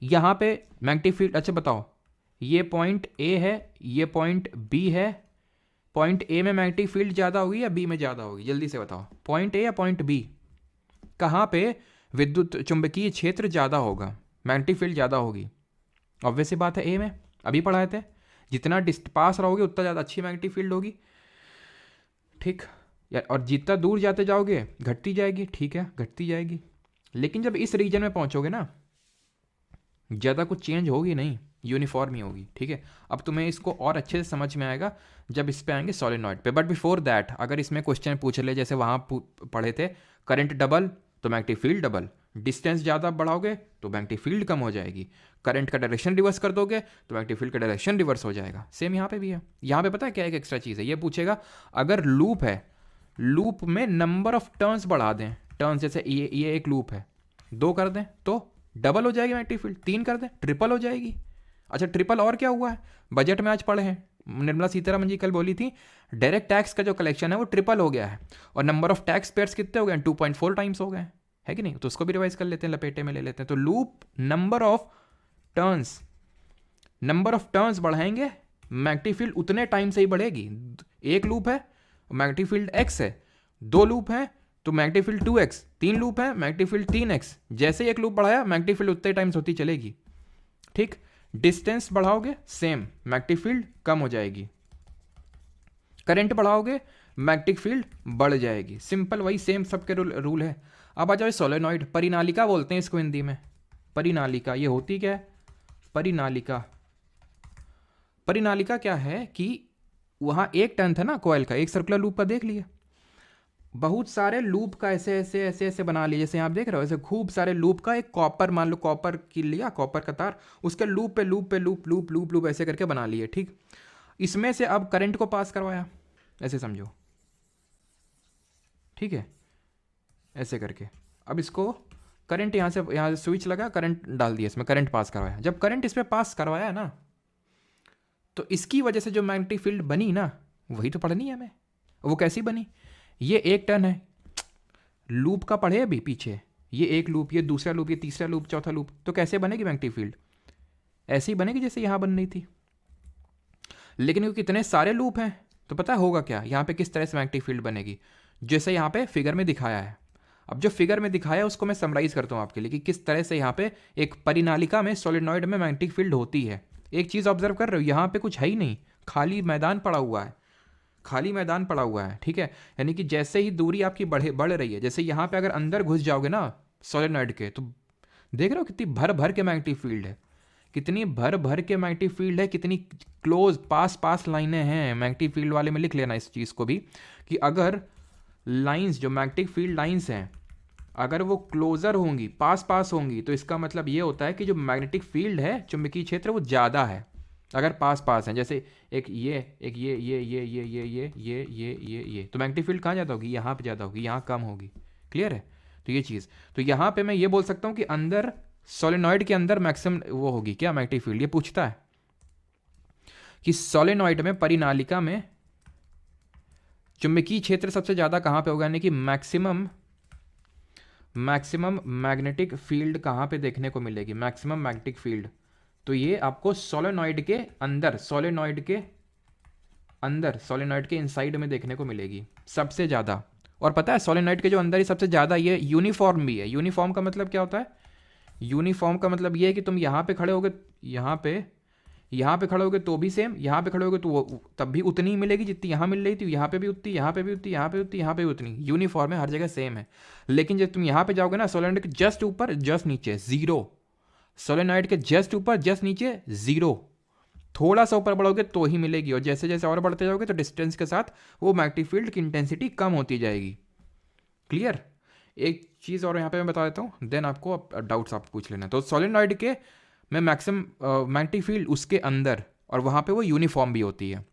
यहाँ पे मैग्नेटिक फील्ड, अच्छा बताओ, ये पॉइंट ए है, ये पॉइंट बी है, पॉइंट ए में मैग्नेटिक फील्ड ज़्यादा होगी या बी में ज़्यादा होगी, जल्दी से बताओ, पॉइंट ए या पॉइंट बी, कहाँ पे विद्युत चुंबकीय क्षेत्र ज़्यादा होगा, मैग्नेटिक फील्ड ज़्यादा होगी, ऑब्वियस सी बात है, ए में, अभी पढ़ाए थे, जितना पास रहोगे उतना ज़्यादा अच्छी मैग्नेटिक फील्ड होगी, ठीक, और जितना दूर जाते जाओगे घटती जाएगी, ठीक है, घटती जाएगी। लेकिन जब इस रीजन में पहुंचोगे ना, ज़्यादा कुछ चेंज होगी नहीं, यूनिफॉर्म ही होगी, ठीक है। अब तुम्हें इसको और अच्छे से समझ में आएगा जब इस पे आएंगे सॉलिनॉइड पे। बट बिफोर दैट अगर इसमें क्वेश्चन पूछ ले, जैसे वहाँ पढ़े थे, करंट डबल तो मैग्नेटिक फील्ड डबल, डिस्टेंस ज़्यादा बढ़ाओगे तो मैग्नेटिक फील्ड कम हो जाएगी, करंट का डायरेक्शन रिवर्स कर दोगे तो मैग्नेटिक फील्ड का डायरेक्शन रिवर्स हो जाएगा। सेम यहाँ पे भी है। यहाँ पे पता है क्या एक एक्स्ट्रा चीज़ है, ये पूछेगा अगर लूप है, लूप में नंबर ऑफ टर्न्स बढ़ा दें, टर्न्स जैसे ये एक लूप है, 2 कर दें तो डबल हो जाएगी मैग्नेटिक फील्ड, 3 कर दें ट्रिपल हो जाएगी। अच्छा ट्रिपल और क्या हुआ है, बजट में आज पढ़े हैं, निर्मला सीतारमन जी कल बोली थी, डायरेक्ट टैक्स का जो कलेक्शन है वो ट्रिपल हो गया है, और नंबर ऑफ टैक्स पेयर्स कितने हो गए, 2.4 टाइम्स हो गए, है कि नहीं, तो उसको भी रिवाइज कर लेते हैं, लपेटे में ले लेते हैं। तो लूप नंबर ऑफ टर्न्स बढ़ाएंगे, मैग्नेटिक फील्ड उतने टाइम से ही बढ़ेगी। एक लूप है मैग्नेटिक फील्ड x है, 2 लूप है तो मैग्नेटिक फील्ड 2x, 3 लूप है मैग्नेटिक फील्ड 3x, जैसे ही एक लूप बढ़ाया मैग्नेटिक फील्ड उतने टाइम्स होती चलेगी, ठीक। डिस्टेंस बढ़ाओगे सेम, मैग्नेटिक फील्ड कम हो जाएगी, करंट बढ़ाओगे मैग्नेटिक फील्ड बढ़ जाएगी, सिंपल वही सेम सबके रूल है। अब आ जाओ सोलेनॉइड, परिनालिका बोलते हैं इसको हिंदी में, परिनालिका, ये होती क्या है, परिनालिका क्या है कि वहां एक टर्न था ना कॉइल का, एक सर्कुलर लूप का देख लिया, बहुत सारे लूप का ऐसे ऐसे ऐसे ऐसे बना लिए, जैसे आप देख रहे हो ऐसे खूब सारे लूप का, एक कॉपर मान लो कॉपर की लिया, कॉपर का तार, उसके लूप पे लूप पे लूप लूप लूप लूप ऐसे करके बना लिए, ठीक। इसमें से अब करंट को पास करवाया, ऐसे समझो, ठीक है, ऐसे करके। अब इसको करंट यहाँ से स्विच लगा, करंट डाल दिया इसमें, करंट पास करवाया। जब करंट इस पर पास करवाया ना, तो इसकी वजह से जो मैग्नेटिक फील्ड बनी ना, वही तो पढ़नी है हमें। वो कैसी बनी, ये एक टर्न है, लूप का पढ़े अभी पीछे, ये एक लूप, ये दूसरा लूप, ये तीसरा लूप, चौथा लूप, तो कैसे बनेगी मैग्नेटिक फील्ड, ऐसी बनेगी जैसे यहाँ बन रही थी। लेकिन क्योंकि इतने सारे लूप हैं, तो पता होगा क्या यहाँ पे किस तरह से मैग्नेटिक फील्ड बनेगी, जैसे यहाँ पे फिगर में दिखाया है। अब जो फिगर में दिखाया है उसको मैं समराइज करता हूँ आपके लिए कि किस तरह से यहाँ पे एक परिनालिका में, सोलेनॉइड में मैग्नेटिक फील्ड होती है। एक चीज़ ऑब्जर्व कर रहे हो, यहाँ पे कुछ है ही नहीं, खाली मैदान पड़ा हुआ है, खाली मैदान पड़ा हुआ है, ठीक है। यानी कि जैसे ही दूरी आपकी बढ़ रही है, जैसे यहाँ पे अगर अंदर घुस जाओगे ना सोलेनॉइड के, तो देख रहे हो कितनी भर भर के मैग्नेटिक फील्ड है, कितनी भर भर के मैग्नेटिक फील्ड है, कितनी क्लोज पास लाइनें हैं मैग्नेटिक फील्ड वाले में। लिख लेना इस चीज़ को भी कि अगर लाइंस, जो मैग्नेटिक फील्ड लाइंस हैं, अगर वो क्लोजर होंगी, पास होंगी, तो इसका मतलब ये होता है कि जो मैग्नेटिक फील्ड है, चुंबकीय क्षेत्र, वो ज़्यादा है। अगर पास है, जैसे एक ये, तो मैग्नेटिक फील्ड कहाँ ज़्यादा होगी, यहाँ पे ज़्यादा होगी, यहाँ कम होगी। क्लियर है, तो ये चीज़, तो यहाँ पे मैं ये बोल सकता हूँ कि अंदर सोलेनॉइड के अंदर मैक्सिमम वो होगी क्या, मैग्नेटिक फील्ड। ये पूछता है कि सोलेनॉइड में, परिनालिका में चुंबकीय क्षेत्र सबसे ज़्यादा कहाँ पे होगा, यानी कि मैक्सिमम मैग्नेटिक फील्ड कहाँ पे देखने को मिलेगी, मैक्सिमम मैग्नेटिक फील्ड। तो ये आपको सोलेनॉइड के अंदर, सोलेनॉइड के इनसाइड में देखने को मिलेगी सबसे ज़्यादा। और पता है सोलेनॉइड के जो अंदर ही सबसे ज़्यादा, ये यूनिफॉर्म भी है। यूनिफॉर्म का मतलब क्या होता है, यूनिफॉर्म का मतलब ये है कि तुम यहाँ पे खड़े होगे, यहाँ पे खड़े होगे तो भी सेम, यहाँ पे खड़े होगे तो वो तब भी उतनी ही मिलेगी जितनी यहाँ मिल रही थी, यहाँ पे भी उतनी, यहाँ पे भी उतनी, यहाँ पे उतनी, यहाँ पे भी उतनी। यूनिफॉर्म है, हर जगह सेम है। लेकिन जब तुम यहाँ पे जाओगे ना, सोलेनॉइड के जस्ट ऊपर जस्ट नीचे जीरो, सोलेनॉइड के जस्ट ऊपर जस्ट नीचे जीरो, थोड़ा सा ऊपर बढ़ोगे तो ही मिलेगी। और जैसे जैसे और बढ़ते जाओगे तो डिस्टेंस के साथ वो मैग्नेटिक फील्ड की इंटेंसिटी कम होती जाएगी। क्लियर। एक चीज़ और यहाँ पे मैं बता देता हूँ, देन आपको डाउट्स आप पूछ लेना। तो सोलेनॉइड के में मैक्सिमम मैग्नेटिक फील्ड उसके अंदर, और वहाँ पे वो यूनिफॉर्म भी होती है,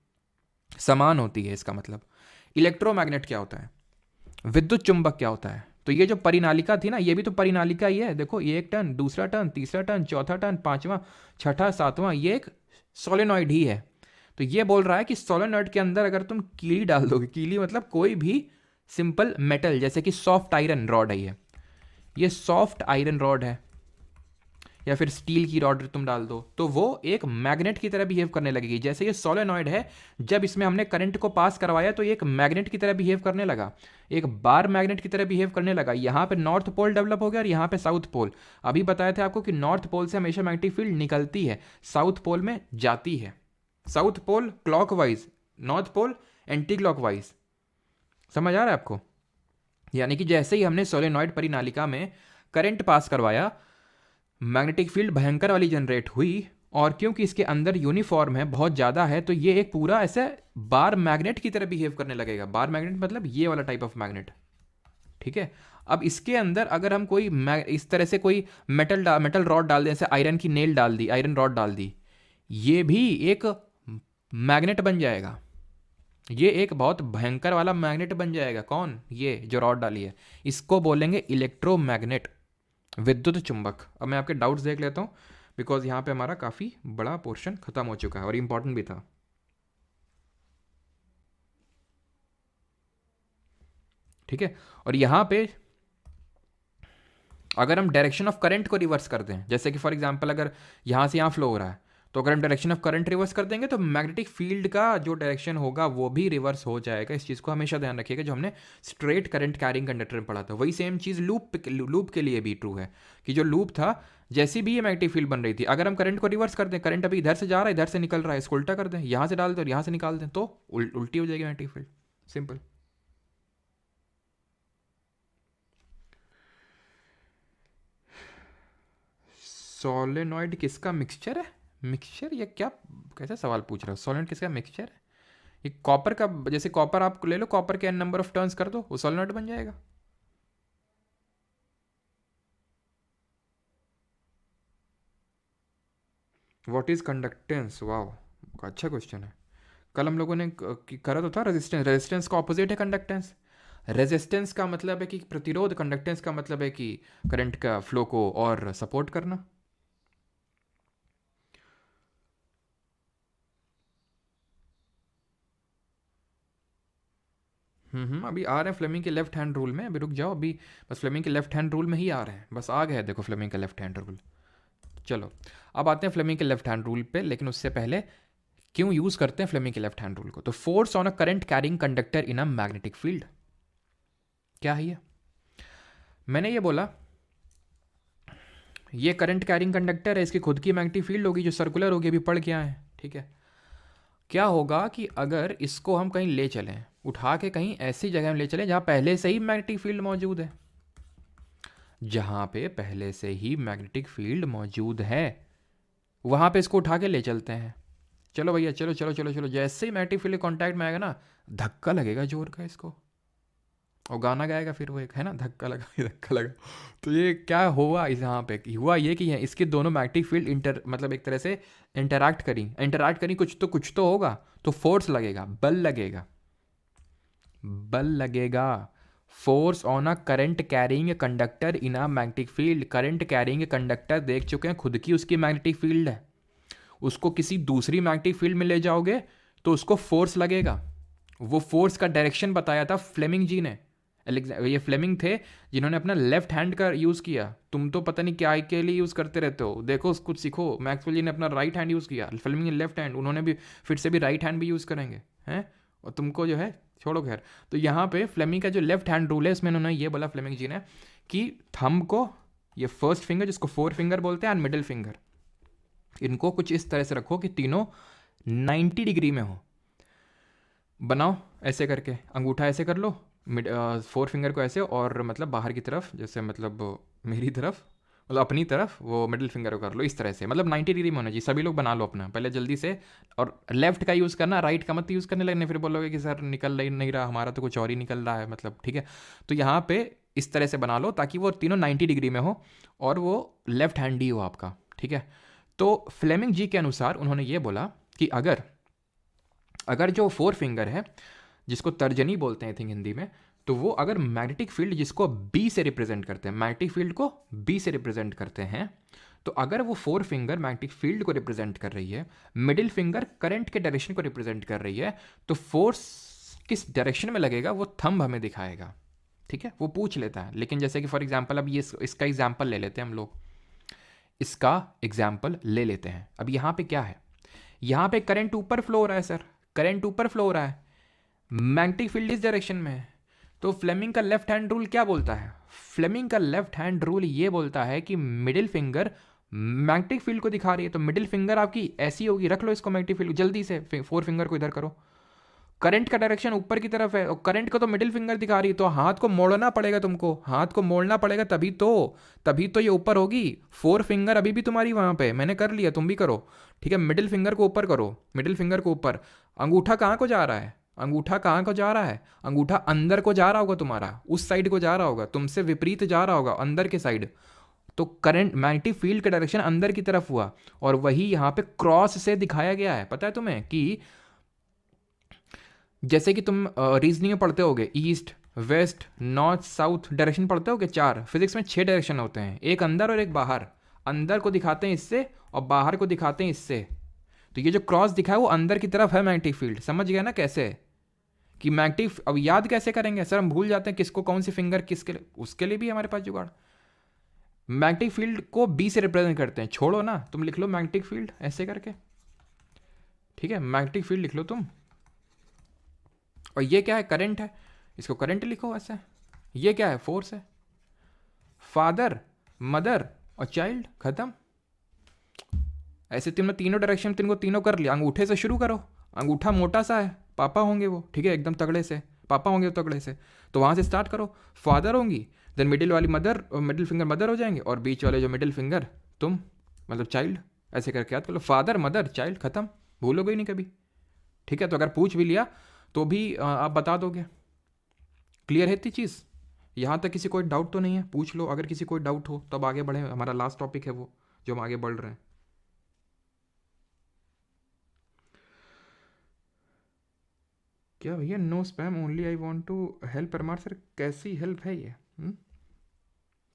समान होती है। इसका मतलब इलेक्ट्रोमैग्नेट क्या होता है, विद्युत चुंबक क्या होता है। तो ये जो परिनालिका थी ना, ये भी तो परिनालिका ही है। देखो, ये एक टर्न, दूसरा टर्न, तीसरा टर्न, चौथा टर्न, पांचवा, छठा, सातवां, ये एक सोलेनॉइड ही है। तो ये बोल रहा है कि सोलेनॉइड के अंदर अगर तुम कीली डाल दोगे, कीली मतलब कोई भी सिंपल मेटल, जैसे कि सॉफ्ट आयरन रॉड है, ये सॉफ्ट आयरन रॉड है, या फिर स्टील की रॉड तुम डाल दो, तो वो एक मैग्नेट की तरह बिहेव करने लगेगी। जैसे ये सोलेनॉइड है, जब इसमें हमने करंट को पास करवाया तो ये एक मैग्नेट की तरह बिहेव करने लगा, एक बार मैग्नेट की तरह बिहेव करने लगा। यहाँ पे नॉर्थ पोल डेवलप हो गया और यहाँ पे साउथ पोल। अभी बताए थे आपको कि नॉर्थ पोल से हमेशा मैग्नेटिक फील्ड निकलती है, साउथ पोल में जाती है। South pole clockwise, north pole anti clockwise. समझ आ रहा है आपको। यानी कि जैसे ही हमने सोलेनॉइड परिनालिका में करंट पास करवाया, मैग्नेटिक फील्ड भयंकर वाली जनरेट हुई, और क्योंकि इसके अंदर यूनिफॉर्म है, बहुत ज़्यादा है, तो ये एक पूरा ऐसे बार मैग्नेट की तरह बिहेव करने लगेगा। बार मैग्नेट मतलब ये वाला टाइप ऑफ मैग्नेट, ठीक है। अब इसके अंदर अगर हम कोई इस तरह से कोई मेटल रॉड डाल दें, जैसे आयरन की नेल डाल दी, आयरन रॉड डाल दी, ये भी एक मैग्नेट बन जाएगा। ये एक बहुत भयंकर वाला मैग्नेट बन जाएगा। कौन, ये जो रॉड डाली है, इसको बोलेंगे इलेक्ट्रोमैग्नेट, विद्युत चुंबक। अब मैं आपके डाउट्स देख लेता हूँ, बिकॉज यहाँ पे हमारा काफ़ी बड़ा पोर्शन खत्म हो चुका है और इंपॉर्टेंट भी था। ठीक है, और यहाँ पे अगर हम डायरेक्शन ऑफ करंट को रिवर्स कर दें, जैसे कि फॉर एग्जांपल अगर यहाँ से यहाँ फ्लो हो रहा है, तो अगर हम डायरेक्शन ऑफ करंट रिवर्स कर देंगे तो मैग्नेटिक फील्ड का जो डायरेक्शन होगा वो भी रिवर्स हो जाएगा। इस चीज़ को हमेशा ध्यान रखिएगा, जो हमने स्ट्रेट करंट कैरिंग कंडक्टर में पढ़ा था। वही सेम चीज़ लूप के लिए भी ट्रू है, कि जो लूप था, जैसी भी ये मैग्नेटिक फील्ड बन रही थी, अगर हम करंट को रिवर्स कर दें, करंट अभी इधर से जा रहा है, इधर से निकल रहा है, इसको उल्टा कर दें, यहाँ से डाल दें और यहाँ से निकाल दें, तो उल्टी हो जाएगी मैग्नेटिक फील्ड। सिंपल। सोलेनॉइड किसका मिक्सचर है? मिक्सचर, ये क्या, कैसा सवाल पूछ रहा हो? सोलेनॉइड किसका मिक्सचर है? ये कॉपर का, जैसे कॉपर आप ले लो, कॉपर के n नंबर ऑफ टर्न्स कर दो, वो सोलेनॉइड बन जाएगा। What is conductance? वाओ, अच्छा क्वेश्चन है। कल हम लोगों ने करा तो था रेजिस्टेंस, रेजिस्टेंस का ऑपोजिट है कंडक्टेंस। रेजिस्टेंस का मतलब है कि प्रतिरोध, कंडक्टेंस का मतलब है कि करंट का फ्लो को और सपोर्ट करना। अभी आ रहे हैं फ्लेमिंग के लेफ्ट हैंड रूल में, अभी रुक जाओ, अभी बस फ्लेमिंग के लेफ्ट हैंड रूल में ही आ रहे हैं, बस आ गए देखो फ्लेमिंग का लेफ्ट हैंड रूल। चलो अब आते हैं फ्लेमिंग के लेफ्ट हैंड रूल पे, लेकिन उससे पहले क्यों यूज करते हैं फ्लेमिंग के लेफ्ट हैंड रूल को। तो force on a current carrying conductor in a magnetic field, क्या है ये? मैंने ये बोला ये करंट कैरिंग कंडक्टर है, इसकी खुद की मैग्नेटिक फील्ड होगी जो सर्कुलर होगी, अभी पढ़ के आए हैं, ठीक है। क्या होगा कि अगर इसको हम कहीं ले चलें, उठा के कहीं ऐसी जगह में ले चलें जहां पहले से ही मैग्नेटिक फील्ड मौजूद है, जहां पे पहले से ही मैग्नेटिक फील्ड मौजूद है, वहां पे इसको उठा के ले चलते हैं। चलो भैया, चलो चलो चलो चलो, जैसे ही मैग्नेटिक फील्ड कॉन्टैक्ट में आएगा ना, धक्का लगेगा जोर का इसको, और गाना गाएगा फिर वो, एक है ना, धक्का लगा धक्का लगा। तो ये क्या हुआ इस यहाँ पे, हुआ ये कि इसके दोनों मैग्नेटिक फील्ड मतलब एक तरह से इंटरैक्ट करी, कुछ तो होगा, तो फोर्स लगेगा, बल लगेगा। Force on a current carrying conductor in a magnetic field. Current carrying conductor देख चुके हैं, खुद की उसकी मैग्नेटिक फील्ड है, उसको किसी दूसरी मैग्नेटिक फील्ड में ले जाओगे तो उसको फोर्स लगेगा। वो फोर्स का डायरेक्शन बताया था फ्लेमिंग जी ने। ये फ्लेमिंग थे जिन्होंने अपना लेफ्ट हैंड का यूज़ किया। तुम तो पता नहीं क्या के लिए यूज़ करते रहते हो, देखो कुछ सीखो। मैक्सवेल जी ने अपना राइट हैंड यूज़ किया, फ्लेमिंग ने लेफ्ट हैंड, उन्होंने भी फिर से भी राइट हैंड भी यूज़ करेंगे, हैं, और तुमको जो है छोड़ो खैर। तो यहाँ पे फ्लेमिंग का जो लेफ्ट हैंड रूल है, इसमें उन्होंने ये बोला फ्लेमिंग जी ने कि थंब को, ये फर्स्ट फिंगर जिसको फोर फिंगर बोलते हैं, एंड मिडिल फिंगर, इनको कुछ इस तरह से रखो कि तीनों 90 डिग्री में हो। बनाओ ऐसे करके, अंगूठा ऐसे कर लो, फोर फिंगर को ऐसे, और मतलब बाहर की तरफ, जैसे मतलब मेरी तरफ, मतलब अपनी तरफ वो मिडिल फिंगर को कर लो इस तरह से, मतलब 90 डिग्री में होना चाहिए। सभी लोग बना लो अपना पहले जल्दी से, और लेफ्ट का यूज़ करना, राइट का मत यूज़ करने लगने, फिर बोलोगे कि सर निकल नहीं रहा हमारा, तो कुछ और ही निकल रहा है, मतलब ठीक है। तो यहाँ पे इस तरह से बना लो ताकि वो तीनों 90 डिग्री में हो और वो लेफ्ट हैंड ही हो आपका, ठीक है। तो फ्लेमिंग जी के अनुसार उन्होंने ये बोला कि अगर जो फोर फिंगर है, जिसको तर्जनी बोलते हैं आई थिंक हिंदी में, तो वो अगर मैग्नेटिक फील्ड जिसको बी से रिप्रेजेंट करते हैं, मैग्नेटिक फील्ड को बी से रिप्रेजेंट करते हैं, तो अगर वो फोर फिंगर मैग्नेटिक फील्ड को रिप्रेजेंट कर रही है, मिडिल फिंगर करंट के डायरेक्शन को रिप्रेजेंट कर रही है, तो फोर्स किस डायरेक्शन में लगेगा वो थंब हमें दिखाएगा, ठीक है। वो पूछ लेता है, लेकिन जैसे कि फॉर एग्जाम्पल अब ये इसका एग्जाम्पल ले लेते हैं हम लोग, इसका एग्जाम्पल ले लेते हैं। अब यहाँ पे क्या है, यहाँ पे करंट ऊपर फ्लो हो रहा है सर, करंट ऊपर फ्लो हो रहा है, मैग्नेटिक फील्ड इस डायरेक्शन में है। तो फ्लेमिंग का लेफ्ट हैंड रूल क्या बोलता है? फ्लेमिंग का लेफ्ट हैंड रूल ये बोलता है कि मिडिल फिंगर मैग्नेटिक फील्ड को दिखा रही है, तो मिडिल फिंगर आपकी ऐसी होगी, रख लो इसको मैग्नेटिक फील्ड, जल्दी से फोर फिंगर को इधर करो। करंट का डायरेक्शन ऊपर की तरफ है और करंट को तो मिडिल फिंगर दिखा रही है, तो हाथ को मोड़ना पड़ेगा तुमको, हाथ को मोड़ना पड़ेगा, तभी तो ये ऊपर होगी। फोर फिंगर अभी भी तुम्हारी वहां पे, मैंने कर लिया, तुम भी करो, ठीक है। मिडिल फिंगर को ऊपर करो, मिडिल फिंगर को ऊपर। अंगूठा कहाँ को जा रहा है? अंगूठा कहाँ को जा रहा है? अंगूठा अंदर को जा रहा होगा तुम्हारा, उस साइड को जा रहा होगा, तुमसे विपरीत जा रहा होगा, अंदर के साइड। तो करंट मैग्नेटिक फील्ड का डायरेक्शन अंदर की तरफ हुआ, और वही यहाँ पे क्रॉस से दिखाया गया है। पता है तुम्हें कि जैसे कि तुम रीजनिंग में पढ़ते होगे, east west north south direction पढ़ते होगे, चार, फिजिक्स में 6 डायरेक्शन होते हैं, एक अंदर और एक बाहर। अंदर को दिखाते हैं इससे और बाहर को दिखाते हैं इससे। तो ये जो क्रॉस दिखा है वो अंदर की तरफ है मैग्नेटिक फील्ड, समझ गया ना कैसे कि मैग्नेटिक। अब याद कैसे करेंगे सर, हम भूल जाते हैं किसको कौन सी फिंगर किसके लिए, उसके लिए भी हमारे पास जुगाड़। मैग्नेटिक फील्ड को बी से रिप्रेजेंट करते हैं, छोड़ो ना, तुम लिख लो मैग्नेटिक फील्ड ऐसे करके, ठीक है, मैग्नेटिक फील्ड लिख लो तुम। और ये क्या है? करंट है, इसको करंट लिखो ऐसे। ये क्या है? फोर्स है। फादर मदर और चाइल्ड, खत्म। ऐसे तुमने तीनों डायरेक्शन तीनों कर लिया। अंगूठे से शुरू करो, अंगूठा मोटा सा है, पापा होंगे वो, ठीक है, एकदम तगड़े से पापा होंगे, तगड़े से, तो वहां से स्टार्ट करो। फादर होंगी, देन मिडिल वाली मदर, मिडिल फिंगर मदर हो जाएंगे, और बीच वाले जो मिडिल फिंगर तुम, मतलब चाइल्ड, ऐसे करके याद कर लो। फादर मदर चाइल्ड, खत्म, भूलोगे ही नहीं कभी, ठीक है। तो अगर पूछ भी लिया तो भी आप बता दोगे। क्लियर है इतनी चीज़? यहाँ तक किसी कोई डाउट तो नहीं है? पूछ लो अगर किसी कोई डाउट हो, तब आगे बढ़े। हमारा लास्ट टॉपिक है वो जो हम आगे बढ़ रहे हैं। क्या भैया, no spam only I want to help Parmar sir, कैसी हेल्प है ये?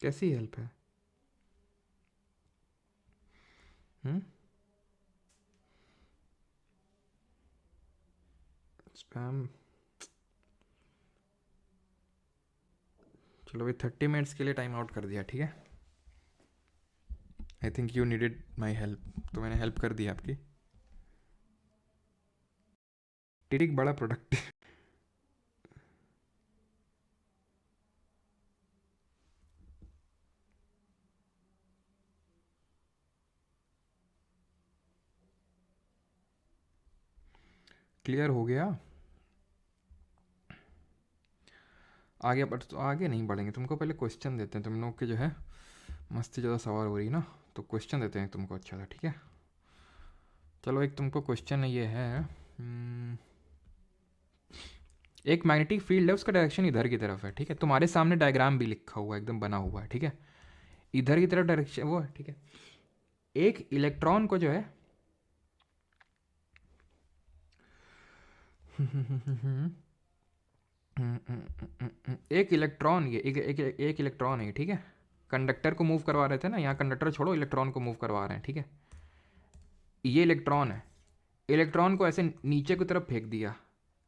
कैसी हेल्प है? स्पैम? चलो भाई 30 मिनट्स के लिए टाइम आउट कर दिया, ठीक है। I think you needed my help, तो मैंने हेल्प कर दी आपकी। टिरिक बड़ा प्रोडक्ट क्लियर हो गया? आगे बढ़, तो आगे नहीं बढ़ेंगे, तुमको पहले क्वेश्चन देते हैं। तुम लोग के जो है मस्ती ज़्यादा सवार हो रही ना, तो क्वेश्चन देते हैं तुमको अच्छा सा, ठीक है। चलो एक तुमको क्वेश्चन ये है, एक मैग्नेटिक फील्ड है, उसका डायरेक्शन इधर की तरफ है, ठीक है। तुम्हारे सामने डायग्राम भी लिखा हुआ है, एकदम बना हुआ है, ठीक है। इधर की तरफ डायरेक्शन वो है, ठीक है। एक इलेक्ट्रॉन को जो है एक इलेक्ट्रॉन, ये एक इलेक्ट्रॉन है, ठीक है। कंडक्टर को मूव करवा रहे थे ना, यहाँ कंडक्टर छोड़ो, इलेक्ट्रॉन को मूव करवा रहे हैं, ठीक है। ये इलेक्ट्रॉन है, इलेक्ट्रॉन को ऐसे नीचे की तरफ फेंक दिया,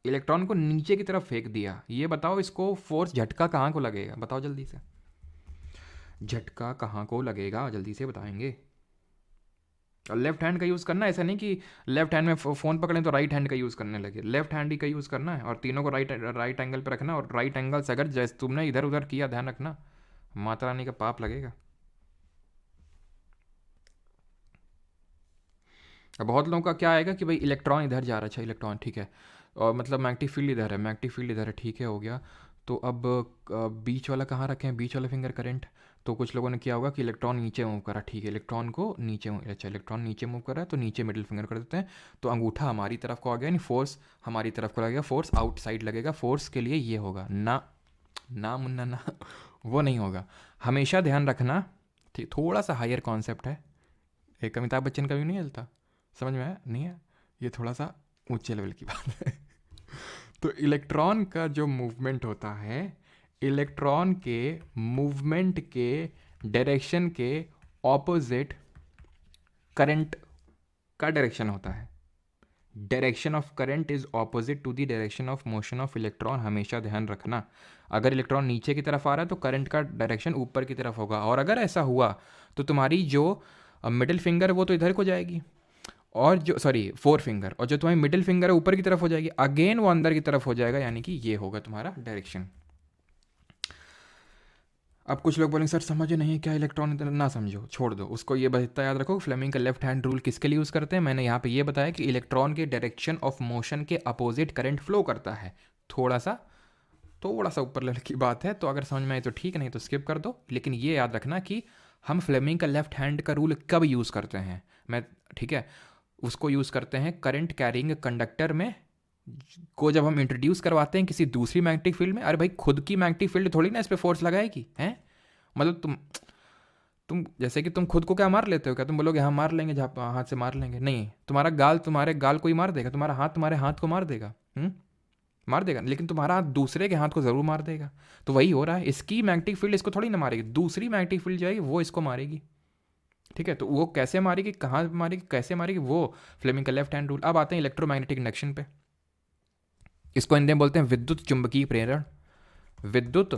इलेक्ट्रॉन को नीचे की तरफ फेंक दिया। ये बताओ इसको फोर्स झटका कहाँ को लगेगा, बताओ जल्दी से। झटका कहाँ को लगेगा, जल्दी से बताएंगे। और लेफ्ट हैंड का यूज़ करना, ऐसा नहीं कि लेफ्ट हैंड में फ़ोन पकड़ें तो राइट हैंड का यूज़ करने लगे। लेफ्ट हैंड ही का यूज़ करना है, और तीनों को राइट एंगल पे रखना। और राइट एंगल से अगर जैसे तुमने इधर उधर किया, ध्यान रखना माता रानी का पाप लगेगा। अब बहुत लोगों का क्या आएगा कि भाई इलेक्ट्रॉन इधर जा रहा है, अच्छा इलेक्ट्रॉन ठीक है, और मतलब मैग्नेटिक फील्ड इधर है, मैग्नेटिक फील्ड इधर है, ठीक है, हो गया। तो अब बीच वाला कहाँ रखें, बीच वाला फिंगर करंट। तो कुछ लोगों ने किया होगा कि इलेक्ट्रॉन नीचे मूव करा, ठीक है, इलेक्ट्रॉन को नीचे अच्छा इलेक्ट्रॉन नीचे मूव कर रहा है, तो नीचे मिडिल फिंगर कर देते हैं। तो अंगूठा हमारी तरफ को आ गया, यानी फोर्स हमारी तरफ को लगेगा, फोर्स आउटसाइड लगेगा। फोर्स के लिए ये होगा ना, ना मुन्ना ना वो नहीं होगा। हमेशा ध्यान रखना, ठीक, थोड़ा सा हायर कॉन्सेप्ट है, एक अमिताभ बच्चन का भी नहीं चलता, समझ में आया नहीं है, ये थोड़ा सा ऊंचे लेवल की बात है। तो इलेक्ट्रॉन का जो मूवमेंट होता है, इलेक्ट्रॉन के मूवमेंट के डायरेक्शन के ऑपोजिट करंट का डायरेक्शन होता है। Direction of current is opposite to the direction of motion of electron, हमेशा ध्यान रखना। अगर इलेक्ट्रॉन नीचे की तरफ आ रहा है तो करंट का डायरेक्शन ऊपर की तरफ होगा, और अगर ऐसा हुआ तो तुम्हारी जो मिडिल फिंगर वो तो इधर को जाएगी, और जो सॉरी फोर फिंगर, और जो तुम्हारी मिडिल फिंगर है ऊपर की तरफ हो जाएगी, अगेन वो अंदर की तरफ हो जाएगा, यानी कि ये होगा तुम्हारा डायरेक्शन। अब कुछ लोग बोलेंगे सर समझ नहीं क्या इलेक्ट्रॉन, ना समझो, छोड़ दो उसको, ये बस इतना याद रखो फ्लेमिंग का लेफ्ट हैंड रूल किसके लिए यूज़ करते हैं। मैंने यहाँ पे ये बताया कि इलेक्ट्रॉन के डायरेक्शन ऑफ मोशन के अपोजिट करंट फ्लो करता है। थोड़ा सा ऊपर लेवल की बात है, तो अगर समझ में आए तो ठीक, नहीं तो स्किप कर दो। लेकिन ये याद रखना कि हम फ्लेमिंग का लेफ्ट हैंड का रूल कब यूज़ करते हैं, मैं ठीक है, उसको यूज़ करते हैं करंट कैरिंग कंडक्टर में को जब हम इंट्रोड्यूस करवाते हैं किसी दूसरी मैग्नेटिक फील्ड में। अरे भाई खुद की मैग्नेटिक फील्ड थोड़ी ना इस पर फोर्स लगाएगी, हैं? मतलब तुम जैसे कि तुम खुद को क्या मार लेते हो, क्या तुम बोलोगे हाँ मार लेंगे, जहाँ हाथ से मार लेंगे? नहीं, तुम्हारे गाल कोई मार देगा, तुम्हारे हाथ को मार देगा, मार देगा, लेकिन तुम्हारा हाथ दूसरे के हाथ को ज़रूर मार देगा। तो वही हो रहा है, इसकी मैग्नेटिक फील्ड इसको थोड़ी ना मारेगी, दूसरी मैग्नेटिक फील्ड जो है वो इसको मारेगी, ठीक है। तो वो कैसे मारेगी, कहाँ मारेगी, कैसे मारेगी, वो फ्लेमिंग का लेफ्ट हैंड रूल। अब आते हैं इलेक्ट्रोमैग्नेटिक इंडक्शन पे। इसको हिंदी में बोलते हैं विद्युत चुंबकीय प्रेरण, विद्युत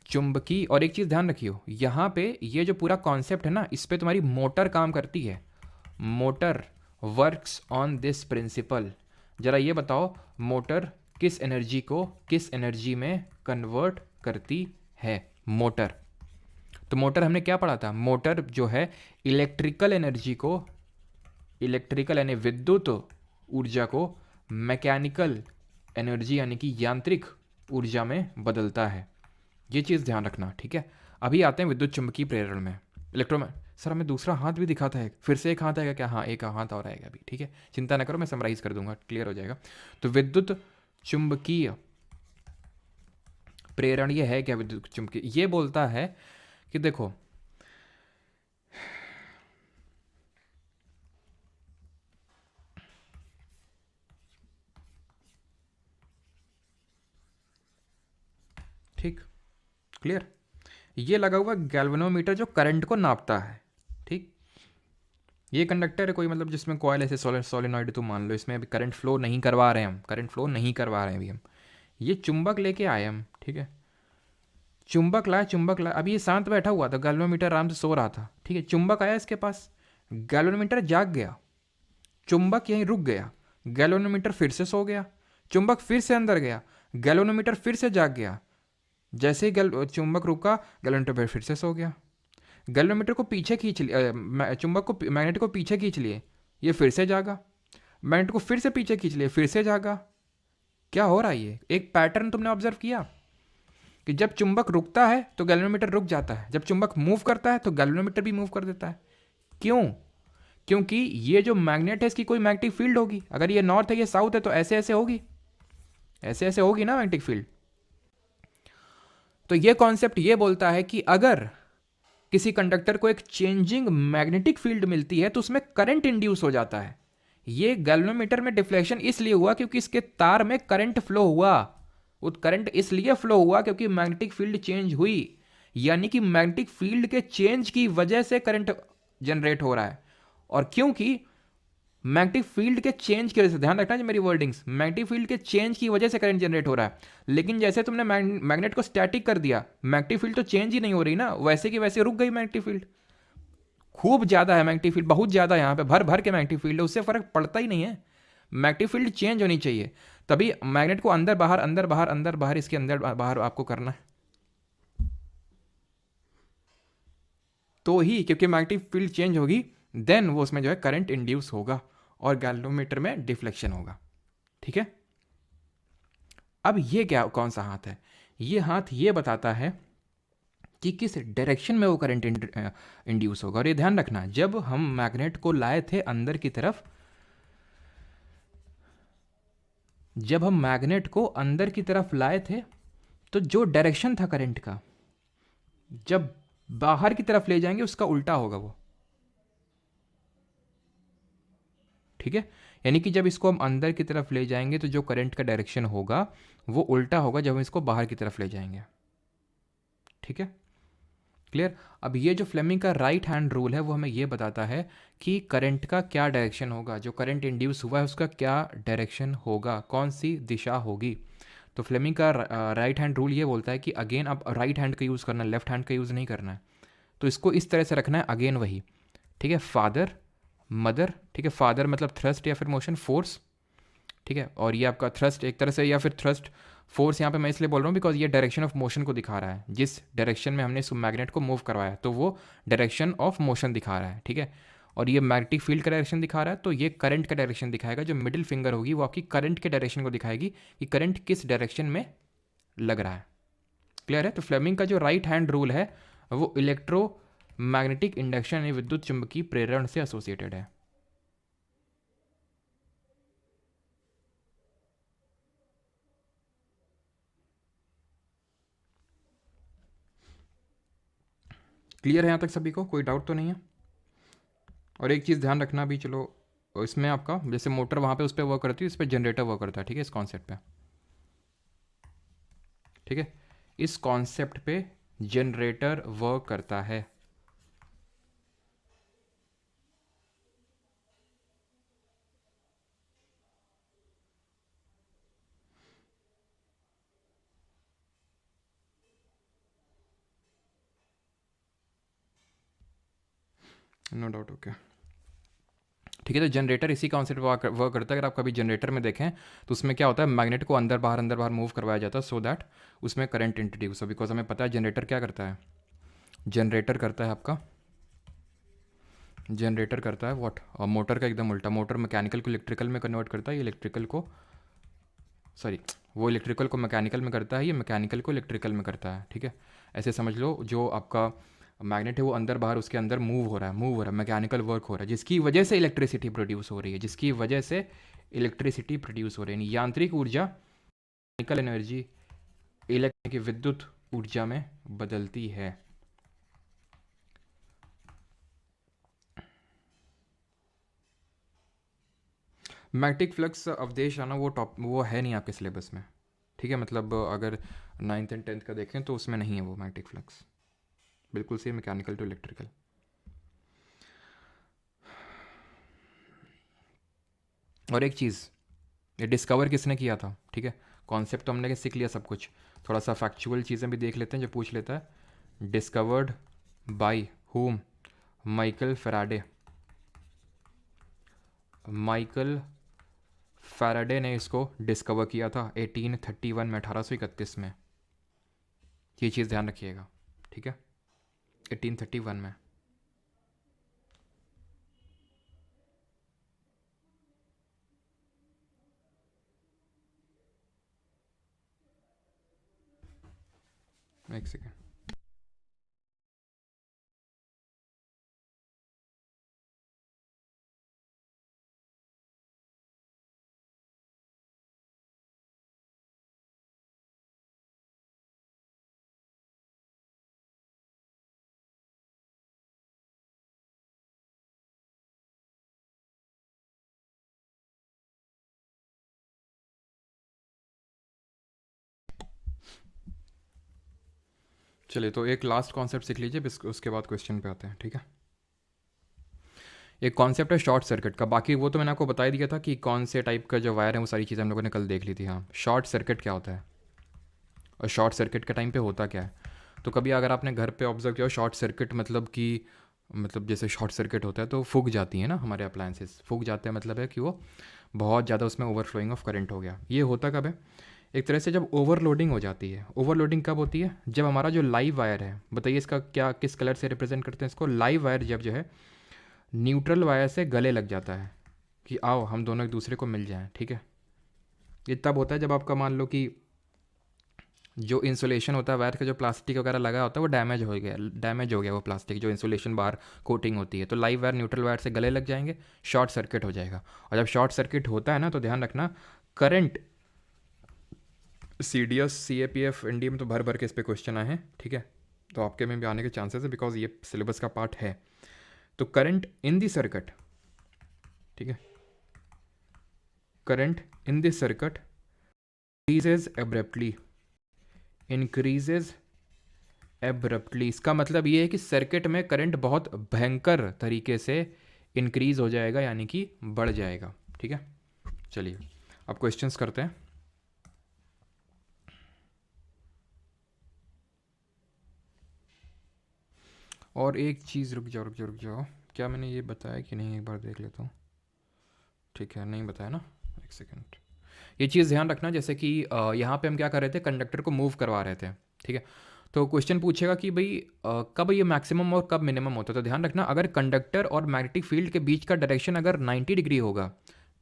चुंबकीय। और एक चीज़ ध्यान रखियो, यहाँ पे ये जो पूरा कॉन्सेप्ट है ना, इस पे तुम्हारी मोटर काम करती है, motor works on this principle. जरा ये बताओ, मोटर किस एनर्जी को किस एनर्जी में कन्वर्ट करती है, मोटर। तो मोटर हमने क्या पढ़ा था, मोटर जो है इलेक्ट्रिकल एनर्जी को, इलेक्ट्रिकल यानी विद्युत ऊर्जा को मैकेनिकल एनर्जी यानी कि यांत्रिक ऊर्जा में बदलता है। ये चीज़ ध्यान रखना, ठीक है। अभी आते हैं विद्युत चुंबकीय प्रेरण में, इलेक्ट्रो। सर हमें दूसरा हाथ भी दिखाता है, फिर से एक हाथ आएगा क्या? हाँ एक हाथ और आएगा अभी, ठीक है, चिंता ना करो, मैं समराइज कर दूंगा, क्लियर हो जाएगा। तो विद्युत चुंबकीय प्रेरण ये है क्या, विद्युत चुंबकीय ये बोलता है कि देखो ठीक, क्लियर। ये लगा हुआ गैल्वेनोमीटर जो करंट को नापता है, ठीक। ये कंडक्टर है कोई, मतलब जिसमें कॉयल ऐसे सोलेनॉइड तो मान लो, इसमें अभी करंट फ्लो नहीं करवा रहे हैं हम, करंट फ्लो नहीं करवा रहे हैं अभी हम। ये चुंबक लेके आए हम, ठीक है, चुंबक लाया, चुंबक लाया, अभी ये शांत बैठा हुआ था, गैल्वेनोमीटर आराम से सो रहा था, ठीक है। चुंबक आया इसके पास, गैल्वेनोमीटर जाग गया, चुंबक यहीं रुक गया, गैल्वेनोमीटर फिर से सो गया, चुंबक फिर से अंदर गया, गैल्वेनोमीटर फिर से जाग गया। जैसे ही चुंबक रुका, गैल्वेनोमीटर फिर से सो गया। गैल्वेनोमीटर को पीछे खींच लिया, चुंबक को, मैग्नेट को पीछे खींच लिए, ये फिर से जागा। मैग्नेट को फिर से पीछे खींच लिए, फिर से जागा। क्या हो रहा है? ये एक पैटर्न तुमने ऑब्जर्व किया कि जब चुंबक रुकता है तो गैल्वेनोमीटर रुक जाता है, जब चुंबक मूव करता है तो गैल्वेनोमीटर भी मूव कर देता है। क्यों? क्योंकि ये जो मैग्नेट है इसकी कोई मैग्नेटिक फील्ड होगी। अगर ये नॉर्थ है ये साउथ है तो ऐसे ऐसे होगी, ऐसे ऐसे होगी ना मैग्नेटिक फील्ड। तो ये कॉन्सेप्ट ये बोलता है कि अगर किसी कंडक्टर को एक चेंजिंग मैग्नेटिक फील्ड मिलती है तो उसमें करंट इंड्यूस हो जाता है। ये गैल्वेनोमीटर में डिफ्लेक्शन इसलिए हुआ क्योंकि इसके तार में करंट फ्लो हुआ। वो करंट इसलिए फ्लो हुआ क्योंकि मैग्नेटिक फील्ड चेंज हुई, यानी कि मैग्नेटिक फील्ड के चेंज की वजह से करंट जनरेट हो रहा है। और क्योंकि मैग्नेटिक फील्ड के चेंज की वजह से, ध्यान रखना है मेरी वर्डिंग्स, मैग्नेटिक फील्ड के चेंज की वजह से करंट जनरेट हो रहा है। लेकिन जैसे तुमने मैग्नेट को स्टैटिक कर दिया, मैग्नेटिक फील्ड तो चेंज ही नहीं हो रही ना, वैसे की वैसे रुक गई मैग्नेटिक फील्ड। खूब ज्यादा है मैग्नेटिक फील्ड, बहुत ज्यादा यहाँ पे भर भर के मैग्नेटिक फील्ड है, उससे फर्क पड़ता ही नहीं है। मैग्नेटिक फील्ड चेंज होनी चाहिए, तभी मैग्नेट को अंदर बाहर अंदर बाहर अंदर बाहर, इसके अंदर बाहर आपको करना है तो ही, क्योंकि मैग्नेटिक फील्ड चेंज होगी देन वो उसमें जो है करंट इंड्यूस होगा और गैल्वेनोमीटर में डिफ्लेक्शन होगा, ठीक है। अब ये क्या, कौन सा हाथ है? ये हाथ ये बताता है कि किस डायरेक्शन में वो करंट इंड्यूस होगा। और ये ध्यान रखना, जब हम मैग्नेट को लाए थे अंदर की तरफ, जब हम मैग्नेट को अंदर की तरफ लाए थे तो जो डायरेक्शन था करंट का, जब बाहर की तरफ ले जाएंगे उसका उल्टा होगा वो, ठीक है। यानी कि जब इसको हम अंदर की तरफ ले जाएंगे तो जो करंट का डायरेक्शन होगा वो उल्टा होगा जब हम इसको बाहर की तरफ ले जाएंगे, ठीक है, क्लियर। अब ये जो फ्लेमिंग का राइट हैंड रूल है वो हमें ये बताता है कि करंट का क्या डायरेक्शन होगा, जो करंट इंड्यूस हुआ है उसका क्या डायरेक्शन होगा, कौन सी दिशा होगी। तो फ्लेमिंग का राइट हैंड रूल ये बोलता है कि अगेन अब राइट हैंड का यूज़ करना है, लेफ्ट हैंड का यूज़ नहीं करना है। तो इसको इस तरह से रखना है, अगेन वही, ठीक है, फादर मदर, ठीक है, फादर मतलब थ्रस्ट या फिर मोशन फोर्स, ठीक है, और ये आपका थ्रस्ट एक तरह से, या फिर थ्रस्ट फोर्स यहाँ पे मैं इसलिए बोल रहा हूँ बिकॉज ये डायरेक्शन ऑफ मोशन को दिखा रहा है, जिस डायरेक्शन में हमने इस मैग्नेट को मूव करवाया तो वो डायरेक्शन ऑफ मोशन दिखा रहा है, ठीक है। और ये मैग्नेटिक फील्ड का डायरेक्शन दिखा रहा है, तो ये करंट का डायरेक्शन दिखाएगा। जो मिडिल फिंगर होगी वो आपकी करंट के डायरेक्शन को दिखाएगी कि करंट किस डायरेक्शन में लग रहा है, क्लियर है। तो फ्लेमिंग का जो राइट हैंड रूल है वो इलेक्ट्रो मैग्नेटिक इंडक्शन यानी विद्युत चुंबकीय प्रेरण से एसोसिएटेड है। क्लियर है यहाँ तक सभी को, कोई डाउट तो नहीं है? और एक चीज़ ध्यान रखना भी, चलो इसमें आपका जैसे मोटर वहाँ पे उस पर वर्क करती है, इस पर जनरेटर वर्क करता है, ठीक है, इस कॉन्सेप्ट पे, ठीक है, इस कॉन्सेप्ट पे जनरेटर वर्क करता है। नो डाउट, ओके, ठीक है। तो जनरेटर इसी कॉन्सेप्ट वर्क करता है। अगर आप कभी जनरेटर में देखें तो उसमें क्या होता है, मैग्नेट को अंदर बाहर मूव करवाया जाता है सो दैट उसमें करंट इंट्रोड्यूस हो। बिकॉज हमें पता है जनरेटर क्या करता है, जनरेटर करता है आपका, जनरेटर करता है व्हाट, और मोटर का एकदम उल्टा, मोटर मैकेनिकल को इलेक्ट्रिकल में कन्वर्ट करता है, ये इलेक्ट्रिकल को, सॉरी, वो इलेक्ट्रिकल को मैकेनिकल में करता है, ये मैकेनिकल को इलेक्ट्रिकल में करता है, ठीक है। ऐसे समझ लो, जो आपका मैग्नेट है वो अंदर बाहर उसके अंदर मूव हो रहा है, मैकेनिकल वर्क हो रहा है, जिसकी वजह से इलेक्ट्रिसिटी प्रोड्यूस हो रही है, जिसकी वजह से इलेक्ट्रिसिटी प्रोड्यूस हो रही है। यांत्रिक ऊर्जा, मैकेनिकल एनर्जी इलेक्ट्रिक की विद्युत ऊर्जा में बदलती है। मैग्नेटिक फ्लक्स अवदेश आना वो है नहीं आपके सिलेबस में, ठीक है, मतलब अगर 9th एंड 10th का देखें तो उसमें नहीं है वो मैग्नेटिक फ्लक्स, बिल्कुल से मैकेनिकल टू इलेक्ट्रिकल। और एक चीज़, ये डिस्कवर किसने किया था? ठीक है, कॉन्सेप्ट तो हमने सीख लिया सब कुछ, थोड़ा सा फैक्चुअल चीज़ें भी देख लेते हैं जो पूछ लेता है। Discovered by whom? Michael Faraday. Michael Faraday ने इसको डिस्कवर किया था 1831 में, 1831 में। ये चीज़ ध्यान रखिएगा, ठीक है, 1831 में। एक सेकेंड। चलिए, तो एक लास्ट कॉन्सेप्ट सीख लीजिए, उसके बाद क्वेश्चन पे आते हैं, ठीक है। एक कॉन्सेप्ट है शॉर्ट सर्किट का, बाकी वो तो मैंने आपको बता ही दिया था कि कौन से टाइप का जो वायर है, वो सारी चीज़ें हम लोगों ने कल देख ली थी। हाँ, शॉर्ट सर्किट क्या होता है और शॉर्ट सर्किट के टाइम पे होता क्या है। तो कभी अगर आपने घर पे ऑब्जर्व किया हो, शॉर्ट सर्किट मतलब कि, मतलब जैसे शॉर्ट सर्किट होता है तो फूक जाती है ना हमारे अप्लायंसेस, फूक जाते हैं, मतलब है कि वो बहुत ज़्यादा उसमें ओवरफ्लोइंग ऑफ करंट हो गया। ये होता कब है? एक तरह से जब ओवरलोडिंग हो जाती है। ओवरलोडिंग कब होती है? जब हमारा जो लाइव वायर है, बताइए इसका क्या, किस कलर से रिप्रेजेंट करते हैं इसको? लाइव वायर जब जो है न्यूट्रल वायर से गले लग जाता है कि आओ हम दोनों एक दूसरे को मिल जाएं, ठीक है। ये तब होता है जब आपका मान लो कि जो इंसुलेशन होता है वायर का, जो प्लास्टिक वगैरह लगा होता है वो डैमेज हो गया वो प्लास्टिक, जो इंसुलेशन बाहर कोटिंग होती है, तो लाइव वायर न्यूट्रल वायर से गले लग जाएंगे, शॉर्ट सर्किट हो जाएगा। और जब शॉर्ट सर्किट होता है ना, तो ध्यान रखना, करंट, CDS CAPF एनडीए में तो भर भर के इस पर क्वेश्चन आए हैं, ठीक है, तो आपके में भी आने के चांसेस है बिकॉज ये सिलेबस का पार्ट है। तो करंट इन दी सर्किट, ठीक है, current in this circuit increases abruptly. इसका मतलब ये है कि सर्किट में करंट बहुत भयंकर तरीके से इंक्रीज हो जाएगा, यानी कि बढ़ जाएगा, ठीक है। चलिए अब क्वेश्चंस करते हैं। और एक चीज़, रुक जाओ, क्या मैंने ये बताया कि नहीं, एक बार देख लेता हूँ। ठीक है, नहीं बताया ना, एक सेकेंड। ये चीज़ ध्यान रखना, जैसे कि यहाँ पे हम क्या कर रहे थे, कंडक्टर को मूव करवा रहे थे, ठीक है। तो क्वेश्चन पूछेगा कि भाई कब ये मैक्सिमम और कब मिनिमम होता है। तो ध्यान रखना, अगर कंडक्टर और मैग्नेटिक फील्ड के बीच का डायरेक्शन अगर 90 डिग्री होगा,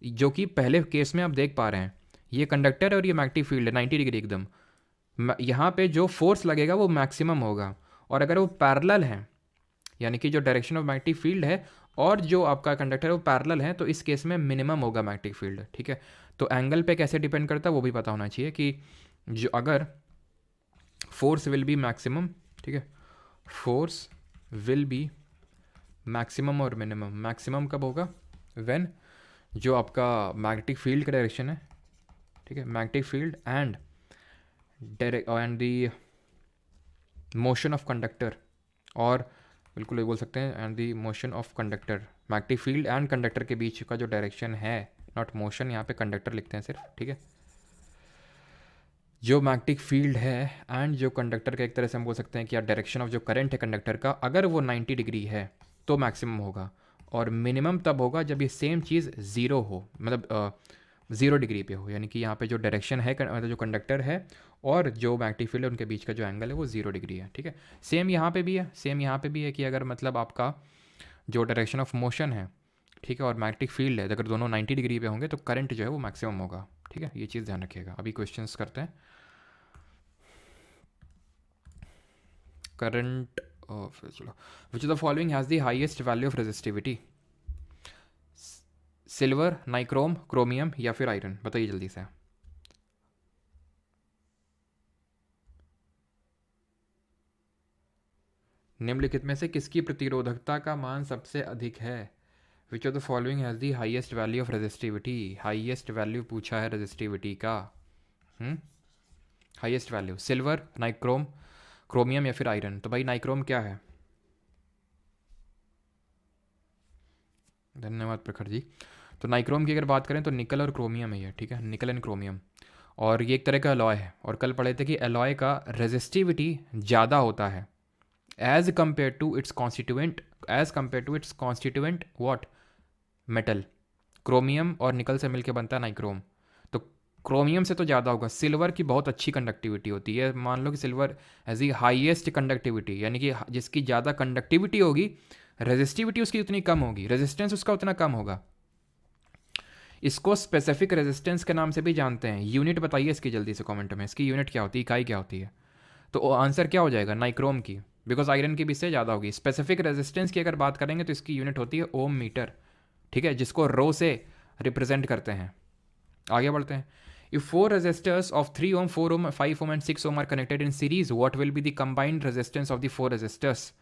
जो कि पहले केस में आप देख पा रहे हैं, ये कंडक्टर और ये मैग्नेटिक फील्ड है 90 डिग्री एकदम, यहाँ पे जो फोर्स लगेगा वो मैक्सिमम होगा। और अगर वो पैरेलल है, यानी कि जो डायरेक्शन ऑफ मैग्नेटिक फील्ड है और जो आपका कंडक्टर है वो पैरेलल है, तो इस केस में मिनिमम होगा मैग्नेटिक फील्ड, ठीक है। तो एंगल पे कैसे डिपेंड करता है वो भी पता होना चाहिए कि जो अगर फोर्स विल बी मैक्सिमम, ठीक है, फोर्स विल बी मैक्सिमम और मिनिमम। मैक्सिमम कब होगा? व्हेन जो आपका मैग्नेटिक फील्ड का डायरेक्शन है, ठीक है, magnetic field and the motion of conductor, और बिल्कुल ये बोल सकते हैं and the motion of conductor, magnetic field and conductor के बीच का जो डायरेक्शन है, नॉट मोशन, यहाँ पे कंडक्टर लिखते हैं सिर्फ, ठीक है, जो मैग्नेटिक फील्ड है एंड जो कंडक्टर का, एक तरह से हम बोल सकते हैं कि डायरेक्शन ऑफ जो करंट है कंडक्टर का, अगर वो 90 डिग्री है तो मैक्सिमम होगा। और मिनिमम तब होगा जब ये सेम चीज़ ज़ीरो हो, मतलब 0 डिग्री पे हो, यानी कि यहाँ पे जो डायरेक्शन है, मतलब जो कंडक्टर है और जो मैग्नेटिक फील्ड है, उनके बीच का जो एंगल है वो 0 डिग्री है, ठीक है। सेम यहाँ पे भी है, सेम यहाँ पे भी है कि अगर मतलब आपका जो डायरेक्शन ऑफ मोशन है, ठीक है, और मैग्नेटिक फील्ड है, अगर दोनों 90 डिग्री पे होंगे तो करंट जो है वो मैक्सिमम होगा, ठीक है। ये चीज़ ध्यान रखिएगा। अभी क्वेश्चंस करते हैं। करंट चलो, विच of the following has the highest value of resistivity? Silver, nichrome, chromium या फिर आयरन? बताइए जल्दी से। निम्नलिखित में से किसकी प्रतिरोधकता का मान सबसे अधिक है? विच of the following has the highest value of resistivity? Highest value पूछा है रेजिस्टिविटी का। Highest value silver, nichrome, chromium या फिर आयरन। तो भाई नाइक्रोम क्या है? धन्यवाद प्रखर जी। तो नाइक्रोम की अगर बात करें तो निकल और क्रोमियम है ये, ठीक है, निकल एंड क्रोमियम। और ये एक तरह का अलॉय है, और कल पढ़े थे कि अलॉय का रेजिस्टिविटी ज़्यादा होता है as compare to its constituent what, metal. Chromium और निकल से मिलकर बनता है नाइक्रोम। तो क्रोमियम से तो ज़्यादा होगा। सिल्वर की बहुत अच्छी कंडक्टिविटी होती है, मान लो कि silver as the highest conductivity, यानी कि जिसकी ज़्यादा कंडक्टिविटी होगी रेजिस्टिविटी उसकी उतनी कम होगी, रेजिस्टेंस उसका उतना कम होगा। इसको स्पेसिफिक रेजिस्टेंस के नाम से भी जानते हैं। यूनिट बताइए इसकी जल्दी से कमेंट में, इसकी यूनिट क्या होती है, इकाई क्या होती है? तो आंसर क्या हो जाएगा? नाइक्रोम की, बिकॉज आयरन की भी इससे ज़्यादा होगी। स्पेसिफिक रेजिस्टेंस की अगर बात करेंगे तो इसकी यूनिट होती है ओम मीटर, ठीक है, जिसको रो से रिप्रेजेंट करते हैं। आगे बढ़ते हैं। If 4 resistors of 3 ohm, 4 ohm, 5 ohm and 6 ohm are connected in series, what will be the combined resistance of the 4 resistors?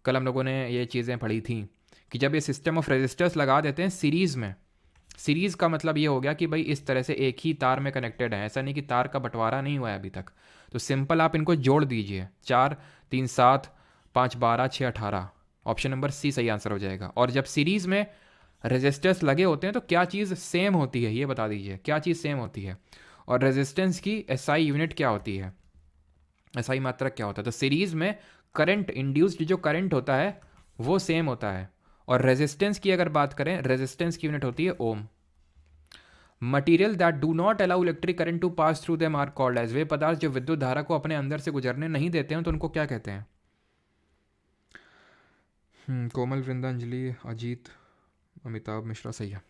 कल हम लोगों ने ये चीज़ें पढ़ी थी कि जब ये सिस्टम ऑफ रेजिस्टर्स लगा देते हैं सीरीज़ में, सीरीज़ का मतलब ये हो गया कि भाई इस तरह से एक ही तार में कनेक्टेड है, ऐसा नहीं कि तार का बंटवारा नहीं हुआ है अभी तक। तो सिंपल आप इनको जोड़ दीजिए, 4 3 7 5 12 6 18, ऑप्शन नंबर सी सही आंसर हो जाएगा। और जब सीरीज़ में रेजिस्टर्स लगे होते हैं तो क्या चीज़ सेम होती है, ये बता दीजिए, क्या चीज़ सेम होती है? और रेजिस्टेंस की एसआई यूनिट क्या होती है, एसआई मात्रक क्या होता है? तो सीरीज़ में करंट, इंड्यूस्ड जो करंट होता है वो सेम होता है। और रेजिस्टेंस की अगर बात करें, रेजिस्टेंस की यूनिट होती है ohm. Material that do not allow electric current to pass through them are called as, वे पदार्थ जो विद्युत धारा को अपने अंदर से गुजरने नहीं देते हैं तो उनको क्या कहते हैं? कोमल, वृंदांजलि, अजीत, अमिताभ मिश्रा, सही है।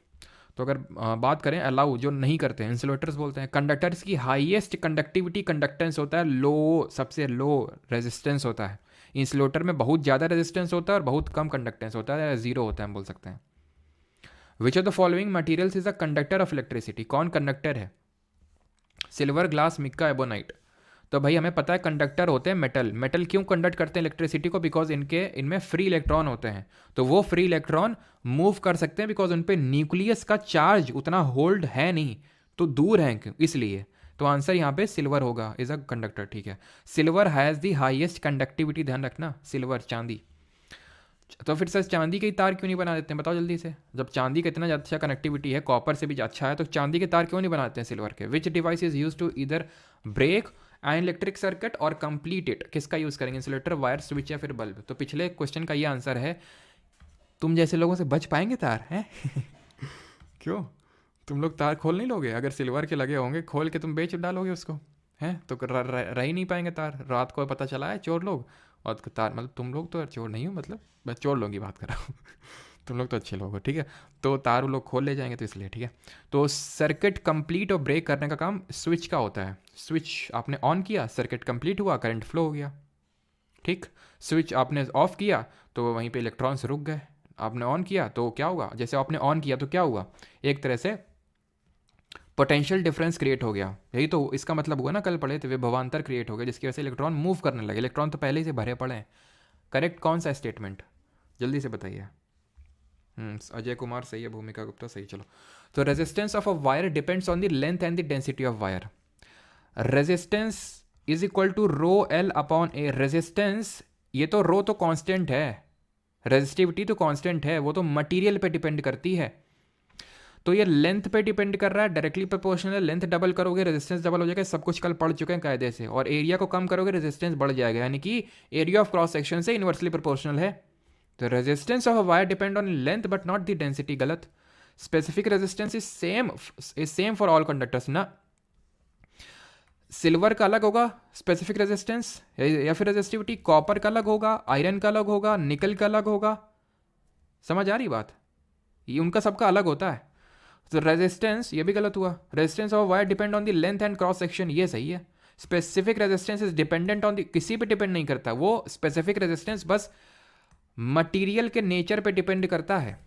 तो अगर बात करें अलाउ जो नहीं करते हैं, इंसुलेटर्स बोलते हैं। कंडक्टर्स की हाईएस्ट कंडक्टिविटी कंडक्टेंस होता है लो, सबसे लो रेजिस्टेंस होता है। इंसुलेटर में बहुत ज़्यादा रेजिस्टेंस होता है और बहुत कम कंडक्टेंस होता है, जीरो होता है हम बोल सकते हैं। Which of the following materials is a conductor of electricity? कौन कंडक्टर है? Silver, glass, Mika, ebonite. तो भाई हमें पता है कंडक्टर होते हैं मेटल। मेटल क्यों कंडक्ट करते हैं इलेक्ट्रिसिटी को? बिकॉज इनमें फ्री इलेक्ट्रॉन होते हैं, तो वो फ्री इलेक्ट्रॉन मूव कर सकते हैं बिकॉज उन पे न्यूक्लियस का चार्ज उतना होल्ड है नहीं, तो दूर है इसलिए। तो आंसर यहाँ पे सिल्वर होगा, इज अ कंडक्टर, ठीक है। Silver has the highest conductivity, ध्यान रखना, सिल्वर, चांदी। तो फिर सर चांदी के तार क्यों नहीं बना देते हैं, बताओ जल्दी से। जब चांदी का इतना अच्छा कनेक्टिविटी है, कॉपर से भी अच्छा है, तो चांदी के तार क्यों नहीं बनाते हैं सिल्वर के? Which device is use to either break an electric circuit और कंप्लीट इट? किसका यूज़ करेंगे? इंसुलेटर, वायर, स्विच या फिर बल्ब? तो पिछले क्वेश्चन का ये आंसर है। तुम जैसे लोगों से बच पाएंगे तार हैं? क्यों तुम लोग तार खोल नहीं लोगे? अगर सिल्वर के लगे होंगे, खोल के तुम बेच डालोगे उसको, हैं? तो रह ही नहीं पाएंगे तार। रात को पता चला है चोर लोग, और तार, मतलब तुम लोग तो चोर नहीं हो, मतलब मैं चोर लोगों की बात कर रहा हूँ। तुम लोग तो अच्छे लोग हो, ठीक है। तो तार वो लोग खोल ले जाएंगे, तो इसलिए, ठीक है। तो सर्किट कंप्लीट और ब्रेक करने का काम स्विच का होता है। स्विच आपने ऑन किया, सर्किट कंप्लीट हुआ, करंट फ्लो हो गया, ठीक। स्विच आपने ऑफ किया तो वहीं पे इलेक्ट्रॉन्स रुक गए। आपने ऑन किया तो क्या होगा? जैसे आपने ऑन किया तो क्या हुआ? एक तरह से पोटेंशियल डिफरेंस क्रिएट हो गया। यही तो इसका मतलब हुआ ना, कल पढ़े थे, विभवांतर क्रिएट हो गया, जिसकी वजह से इलेक्ट्रॉन मूव करने लगे। इलेक्ट्रॉन तो पहले ही से भरे पड़े हैं। करेक्ट कौन सा स्टेटमेंट, जल्दी से बताइए। अजय कुमार सही है, भूमिका गुप्ता सही। चलो, तो resistance of a wire depends on the length and the density of wire. Resistance is equal to rho L upon A. Resistance, ये तो रो तो कांस्टेंट है, रेजिस्टिविटी तो कांस्टेंट है, वो तो मटेरियल पे डिपेंड करती है। तो ये लेंथ पे डिपेंड कर रहा है, डायरेक्टली प्रोपोर्शनल है। लेंथ डबल करोगे रेजिस्टेंस डबल हो जाएगा, सब कुछ कल पढ़ चुके हैं कायदे से। और एरिया को कम करोगे रेजिस्टेंस बढ़ जाएगा, यानी कि एरिया ऑफ क्रॉस सेक्शन से इनवर्सली प्रोपोर्शनल है। तो resistance of a wire depend on length but not the density, गलत। Specific resistance is same for all conductors ना। सिल्वर का अलग होगा स्पेसिफिक रेजिस्टेंस या फिर रेजिस्टिविटी, कॉपर का अलग होगा, आयरन का अलग होगा, निकल का अलग होगा। समझ आ रही बात? ये उनका सबका अलग होता है। तो रेजिस्टेंस, ये भी गलत हुआ। Resistance of wire depend on the length and cross section, ये सही है। Specific resistance is dependent on the, किसी पे डिपेंड नहीं करता वो स्पेसिफिक रेजिस्टेंस, बस मटेरियल के नेचर पे डिपेंड करता है।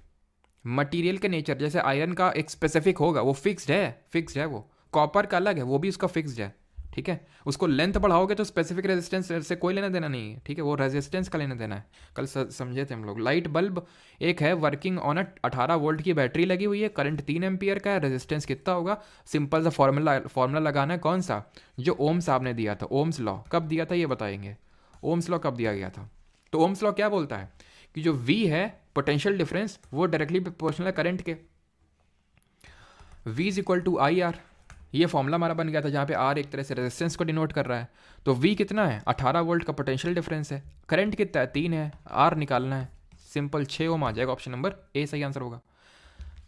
मटेरियल के नेचर, जैसे आयरन का एक स्पेसिफिक होगा, वो फिक्स्ड है वो। कॉपर का अलग है, वो भी उसका फिक्स्ड है, ठीक है, उसको लेंथ बढ़ाओगे तो स्पेसिफिक रेजिस्टेंस से कोई लेना देना नहीं है, ठीक है, वो रेजिस्टेंस का लेना देना है। कल समझे थे हम लोग। लाइट बल्ब एक है वर्किंग ऑन 18 वोल्ट की बैटरी लगी हुई है, करंट 3 एम्पियर का है, रेजिस्टेंस कितना होगा, सिंपल सा फॉर्मूला लगाना है, कौन सा, जो ओम साहब ने दिया था, ओम्स लॉ कब दिया था ये बताएंगे, ओम्स लॉ कब दिया गया था। तो ओम्स लॉ क्या बोलता है कि जो V है पोटेंशियल डिफरेंस वो डायरेक्टली प्रोपोर्शनल है करंट के, V is equal to I R, ये फॉर्मूला हमारा बन गया था जहाँ पे R एक तरह से रेजिस्टेंस को डिनोट कर रहा है। तो V कितना है, 18 वोल्ट का पोटेंशियल डिफरेंस है, करंट कितना है 3 है, R निकालना है, सिंपल 6 ओम आ जाएगा, ऑप्शन नंबर ए सही आंसर होगा।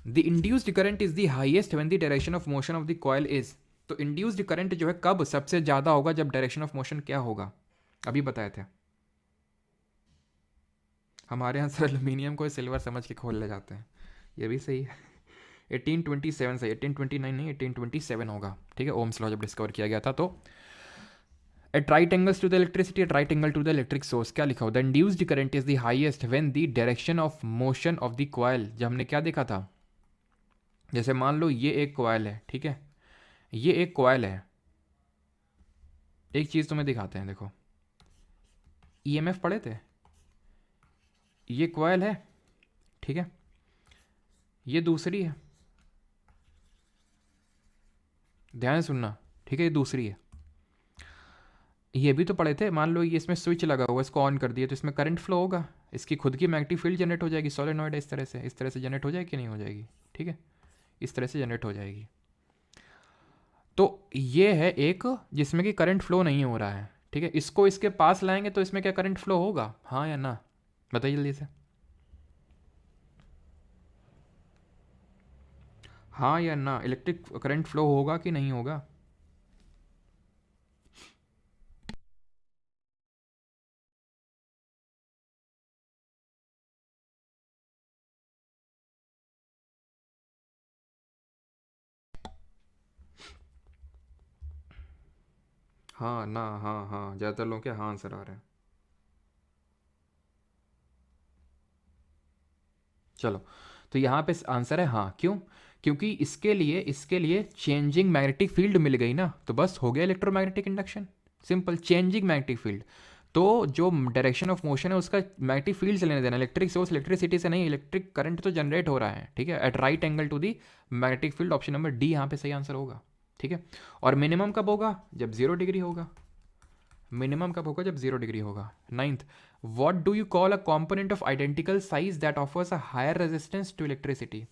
The induced current is the highest when the direction of motion of the coil is, तो इंड्यूस्ड करंट जो है कब सबसे ज़्यादा होगा, जब डायरेक्शन ऑफ मोशन क्या होगा, अभी बताए थे। हमारे यहाँ सर एल्यूमिनियम को सिल्वर समझ के खोल ले जाते हैं, ये भी सही है। 1827 सही, 1829 नहीं 1827 होगा, ठीक है, ओम्स लॉ जब डिस्कवर किया गया था। तो at right angles to the electricity, at right angle to the electric source, क्या लिखा हो, the induced current is the highest when the direction of motion of the coil, जब हमने क्या देखा था, जैसे मान लो ये एक कॉइल है, ठीक है, ये एक कॉइल है, एक चीज़ तुम्हें दिखाते हैं, देखो ईएमएफ पढ़े थे, ये कॉइल है, ठीक है, ये दूसरी है, ध्यान से सुनना, ठीक है, ये दूसरी है, ये भी तो पढ़े थे, मान लो ये इसमें स्विच लगा हुआ है, इसको ऑन कर दिया तो इसमें करंट फ्लो होगा, इसकी खुद की मैग्नेटिक फील्ड जनरेट हो जाएगी, सोलेनॉइड है, इस तरह से जनरेट हो जाएगी कि नहीं हो जाएगी, ठीक है, इस तरह से जनरेट हो जाएगी। तो ये है एक जिसमें कि करंट फ्लो नहीं हो रहा है, ठीक है, इसको इसके पास लाएंगे तो इसमें क्या करंट फ्लो होगा, हाँ या ना, बताइए जल्दी से, हाँ या ना, इलेक्ट्रिक करंट फ्लो होगा कि नहीं होगा। हाँ ना, हाँ हाँ, ज़्यादातर लोगों के हाँ आंसर आ रहे हैं। चलो, तो यहाँ पे आंसर है हाँ, क्यों, क्योंकि इसके लिए चेंजिंग मैग्नेटिक फील्ड मिल गई ना, तो बस हो गया electromagnetic induction, simple, changing magnetic field. तो जो डायरेक्शन ऑफ मोशन है उसका मैग्नेटिक फील्ड से लेने देना, इलेक्ट्रिक सोर्स इलेक्ट्रिसिटी से नहीं, इलेक्ट्रिक करंट तो जनरेट हो रहा है, ठीक है, at right angle to the magnetic field, option number D यहाँ पे सही आंसर होगा, ठीक है। और मिनिमम कब होगा, जब 0 डिग्री होगा, मिनिमम कब होगा, जब 0 डिग्री होगा। Ninth, what do you call a component of identical size that offers a higher resistance to electricity,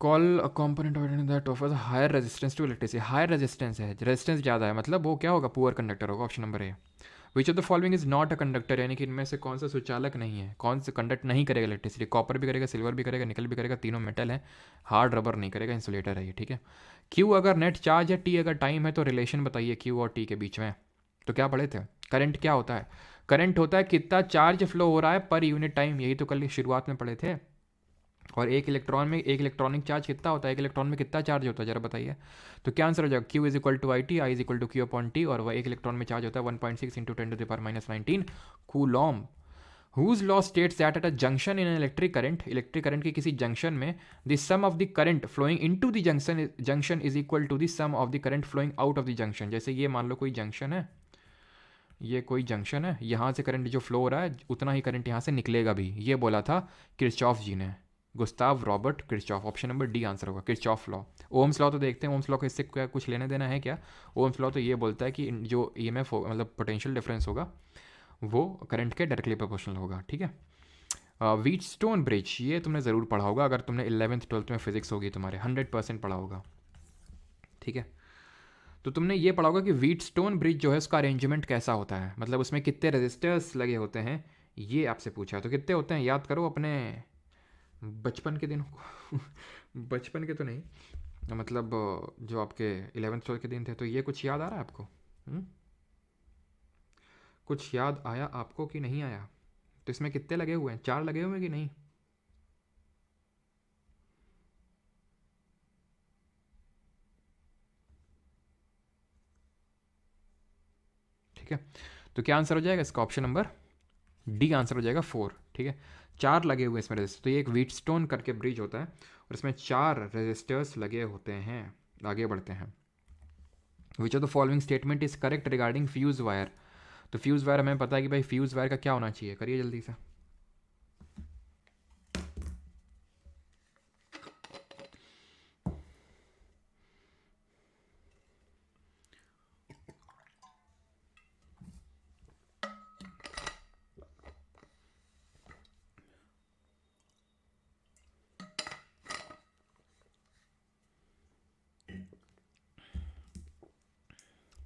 call a component that offers higher resistance to electricity, higher resistance है, resistance ज़्यादा है, मतलब वो क्या होगा, पुअर कंडक्टर होगा, option number A. Which of the following is not a conductor, यानी कि इनमें से कौन सा सुचालक नहीं है, कौन से कंडक्ट नहीं करेगा इलेक्ट्रिसिटी, कॉपर भी करेगा, सिल्वर भी करेगा, निकल भी करेगा, तीनों मेटल है, हार्ड रबर नहीं करेगा, इंसुलेटर है ये, ठीक है। क्यू अगर नेट चार्ज है, टी अगर टाइम है, तो रिलेशन बताइए क्यू और टी के बीच में, तो क्या पढ़े थे, करंट क्या होता है, करंट होता है कितना चार्ज फ्लो हो रहा है पर यूनिट टाइम, यही तो कल शुरुआत में पढ़े थे। और एक इलेक्ट्रॉन में, एक इलेक्ट्रॉनिक चार्ज कितना होता है, एक इलेक्ट्रॉन में कितना चार्ज होता है जरा बताइए। तो क्या आंसर हो जाएगा, Q is equal to I T, I is equal to Q upon T, और वह एक इलेक्ट्रॉन में चार्ज होता है 1.6 into 10⁻⁻19 coulomb. Whose law states that at a junction in an electric current की किसी जंक्शन में the sum of the current flowing into the junction is equal to the sum of the current flowing out of the junction. जैसे ये मान लो कोई junction है, ये कोई जंक्शन है, यहाँ से करंट जो फ्लो हो रहा है उतना ही करंट यहाँ से निकलेगा भी, ये बोला था किरचॉफ जी ने, Gustav Robert Kirchhoff, option number D answer होगा, किरचॉफ लॉ। ओम्स लॉ तो देखते हैं, ओम्स लॉ को इससे क्या कुछ लेने देना है क्या, ओम्स लॉ तो ये बोलता है कि जो ईएमएफ होगा, मतलब पोटेंशियल डिफरेंस होगा, वो करंट के डायरेक्टली प्रोपोर्शनल होगा, ठीक है। व्हीटस्टोन ब्रिज, ये तुमने ज़रूर पढ़ा होगा, अगर तुमने 11th-12th में फिजिक्स होगी तुम्हारे, 100% पढ़ा होगा, ठीक है। तो तुमने ये पढ़ा होगा कि व्हीटस्टोन ब्रिज जो है उसका अरेंजमेंट कैसा होता है, मतलब उसमें कितने रजिस्टर्स लगे होते हैं, ये आपसे पूछा है, तो कितने होते हैं याद करो अपने बचपन के दिनों को बचपन के तो नहीं, मतलब जो आपके 11th-12th के दिन थे, तो ये कुछ याद आ रहा है आपको, कुछ याद आया आपको कि नहीं आया, तो इसमें कितने लगे हुए हैं, 4 लगे हुए हैं कि नहीं, ठीक है। तो क्या आंसर हो जाएगा इसका, ऑप्शन नंबर डी आंसर हो जाएगा 4, ठीक है। 4 लगे हुए इसमें रजिस्टर, तो ये एक व्हीटस्टोन करके ब्रिज होता है और इसमें 4 रजिस्टर्स लगे होते हैं। आगे बढ़ते हैं, which of the following statement is correct regarding fuse wire. तो फ्यूज वायर हमें पता है कि भाई फ्यूज वायर का क्या होना चाहिए, करिए जल्दी से।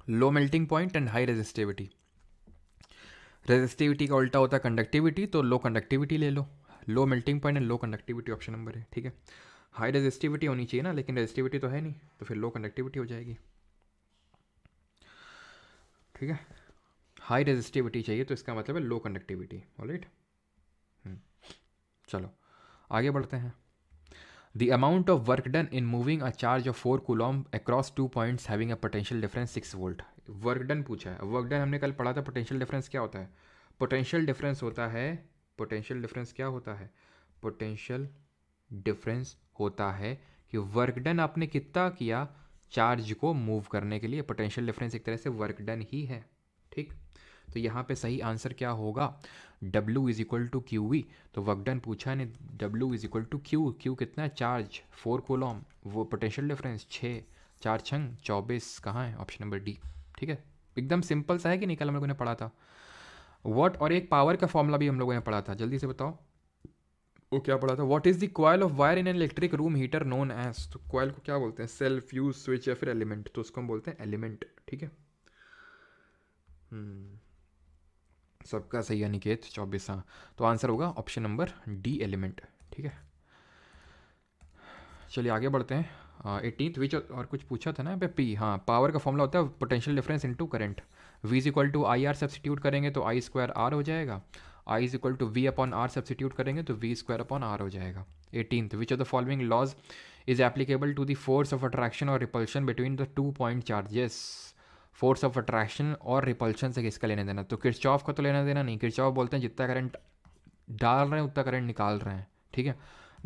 Low melting point and high resistivity. Resistivity का उल्टा होता है कंडक्टिविटी, तो लो कंडक्टिविटी ले लो। Low melting point and low conductivity option number है, ठीक है। हाई रेजिस्टिविटी होनी चाहिए ना, लेकिन रेजिस्टिविटी तो है नहीं, तो फिर लो कंडक्टिविटी हो जाएगी, ठीक है। हाई रेजिस्टिविटी चाहिए तो इसका मतलब है लो कंडक्टिविटी, ऑलराइट। चलो आगे बढ़ते हैं। The amount of work done in moving a charge of 4 coulomb across 2 points having a potential difference 6 volt। Work done पूछा है। वर्क डन हमने कल पढ़ा था, पोटेंशियल डिफरेंस क्या होता है? पोटेंशियल डिफरेंस होता है, पोटेंशियल डिफरेंस क्या होता है? पोटेंशियल डिफरेंस होता है कि वर्क डन आपने कितना किया चार्ज को मूव करने के लिए। पोटेंशियल डिफरेंस एक तरह से वर्क डन ही है, ठीक। तो यहाँ पे सही आंसर क्या होगा? W is equal to Q V. तो वर्क डन पूछा है ने, W is equal to Q. Q कितना है? चार्ज 4 कूलॉम, वो पोटेंशियल डिफरेंस 6, 4 छंग 24, कहाँ है? ऑप्शन नंबर डी, ठीक है। एकदम सिंपल सा है कि नहीं, कल हम लोगों ने पढ़ा था। वॉट और एक पावर का फॉर्मूला भी हम लोगों ने पढ़ा था, जल्दी से बताओ वो क्या पढ़ा था? What is the coil of wire in an electric room heater known as. तो कॉइल को क्या बोलते हैं? सेल, फ्यूज, स्विच या फिर एलिमेंट। तो उसको हम बोलते हैं एलिमेंट, ठीक है। सबका सही है निकेत, 24। हाँ, तो आंसर होगा ऑप्शन नंबर डी, एलिमेंट, ठीक है। चलिए आगे बढ़ते हैं। 18th विच, और कुछ पूछा था ना पे पी। हाँ, पावर का फॉर्मूला होता है potential difference into current. V is equal to I R substitute करेंगे तो आई स्क्वायर आर हो जाएगा। I is equal to V upon R substitute करेंगे तो वी स्क्वायर अपॉन आर हो जाएगा। 18th which of the following laws is applicable to the force of attraction और repulsion between the 2 point charges. Force of attraction और repulsion से किसका लेना देना? तो किरचॉफ का तो लेना देना नहीं। किरचॉफ बोलते हैं जितना करंट डाल रहे हैं उतना करंट निकाल रहे हैं, ठीक है।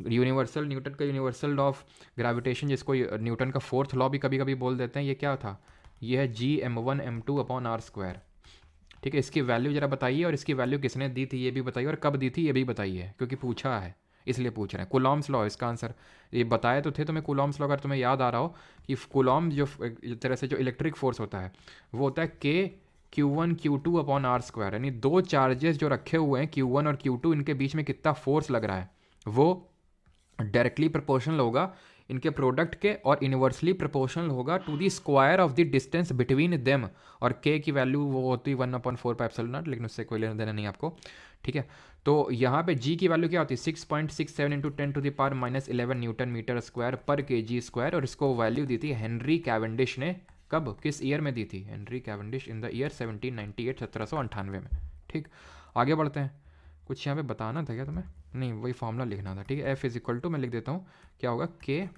यूनिवर्सल, न्यूटन का यूनिवर्सल लॉ ऑफ ग्रेविटेशन, जिसको न्यूटन का फोर्थ लॉ भी कभी कभी बोल देते हैं, ये क्या था? ये है G m1 m2 upon R square, ठीक है। इसकी वैल्यू जरा बताइए, और इसकी वैल्यू किसने दी थी ये भी बताइए, और कब दी थी ये भी बताइए, क्योंकि पूछा है इसलिए पूछ रहे हैं। कूलॉम्स लॉ इसका आंसर, ये बताए तो थे तुम्हें कूलॉम्स लॉ, अगर तुम्हें याद आ रहा हो कि कूलॉम जो तरह से जो इलेक्ट्रिक फोर्स होता है वो होता है K Q1 Q2 upon R square. यानी दो चार्जेस जो रखे हुए हैं Q1 और Q2, इनके बीच में कितना फोर्स लग रहा है वो डायरेक्टली प्रोपोर्शनल होगा इनके प्रोडक्ट के, और इन्वर्सली प्रोपोर्शनल होगा to the square of the distance between them. और के की वैल्यू वो होती है 1/4πε0, लेकिन उससे कोई लेना देना नहीं आपको, ठीक है। तो यहाँ पे जी की वैल्यू क्या होती है? 6.67 इंटू 10⁻⁻11 न्यूटन मीटर स्क्वायर पर kg स्क्वायर। और इसको वैल्यू दी थी हेनरी कैवेंडिश ने, कब, किस ईयर में दी थी? Henry Cavendish in the year 1798, 1798 में, ठीक। आगे बढ़ते हैं। कुछ यहाँ पे बताना था क्या तुम्हें? नहीं, वही फॉर्मूला लिखना था, ठीक है। F इज इक्वल टू, मैं लिख देता हूँ, क्या होगा? K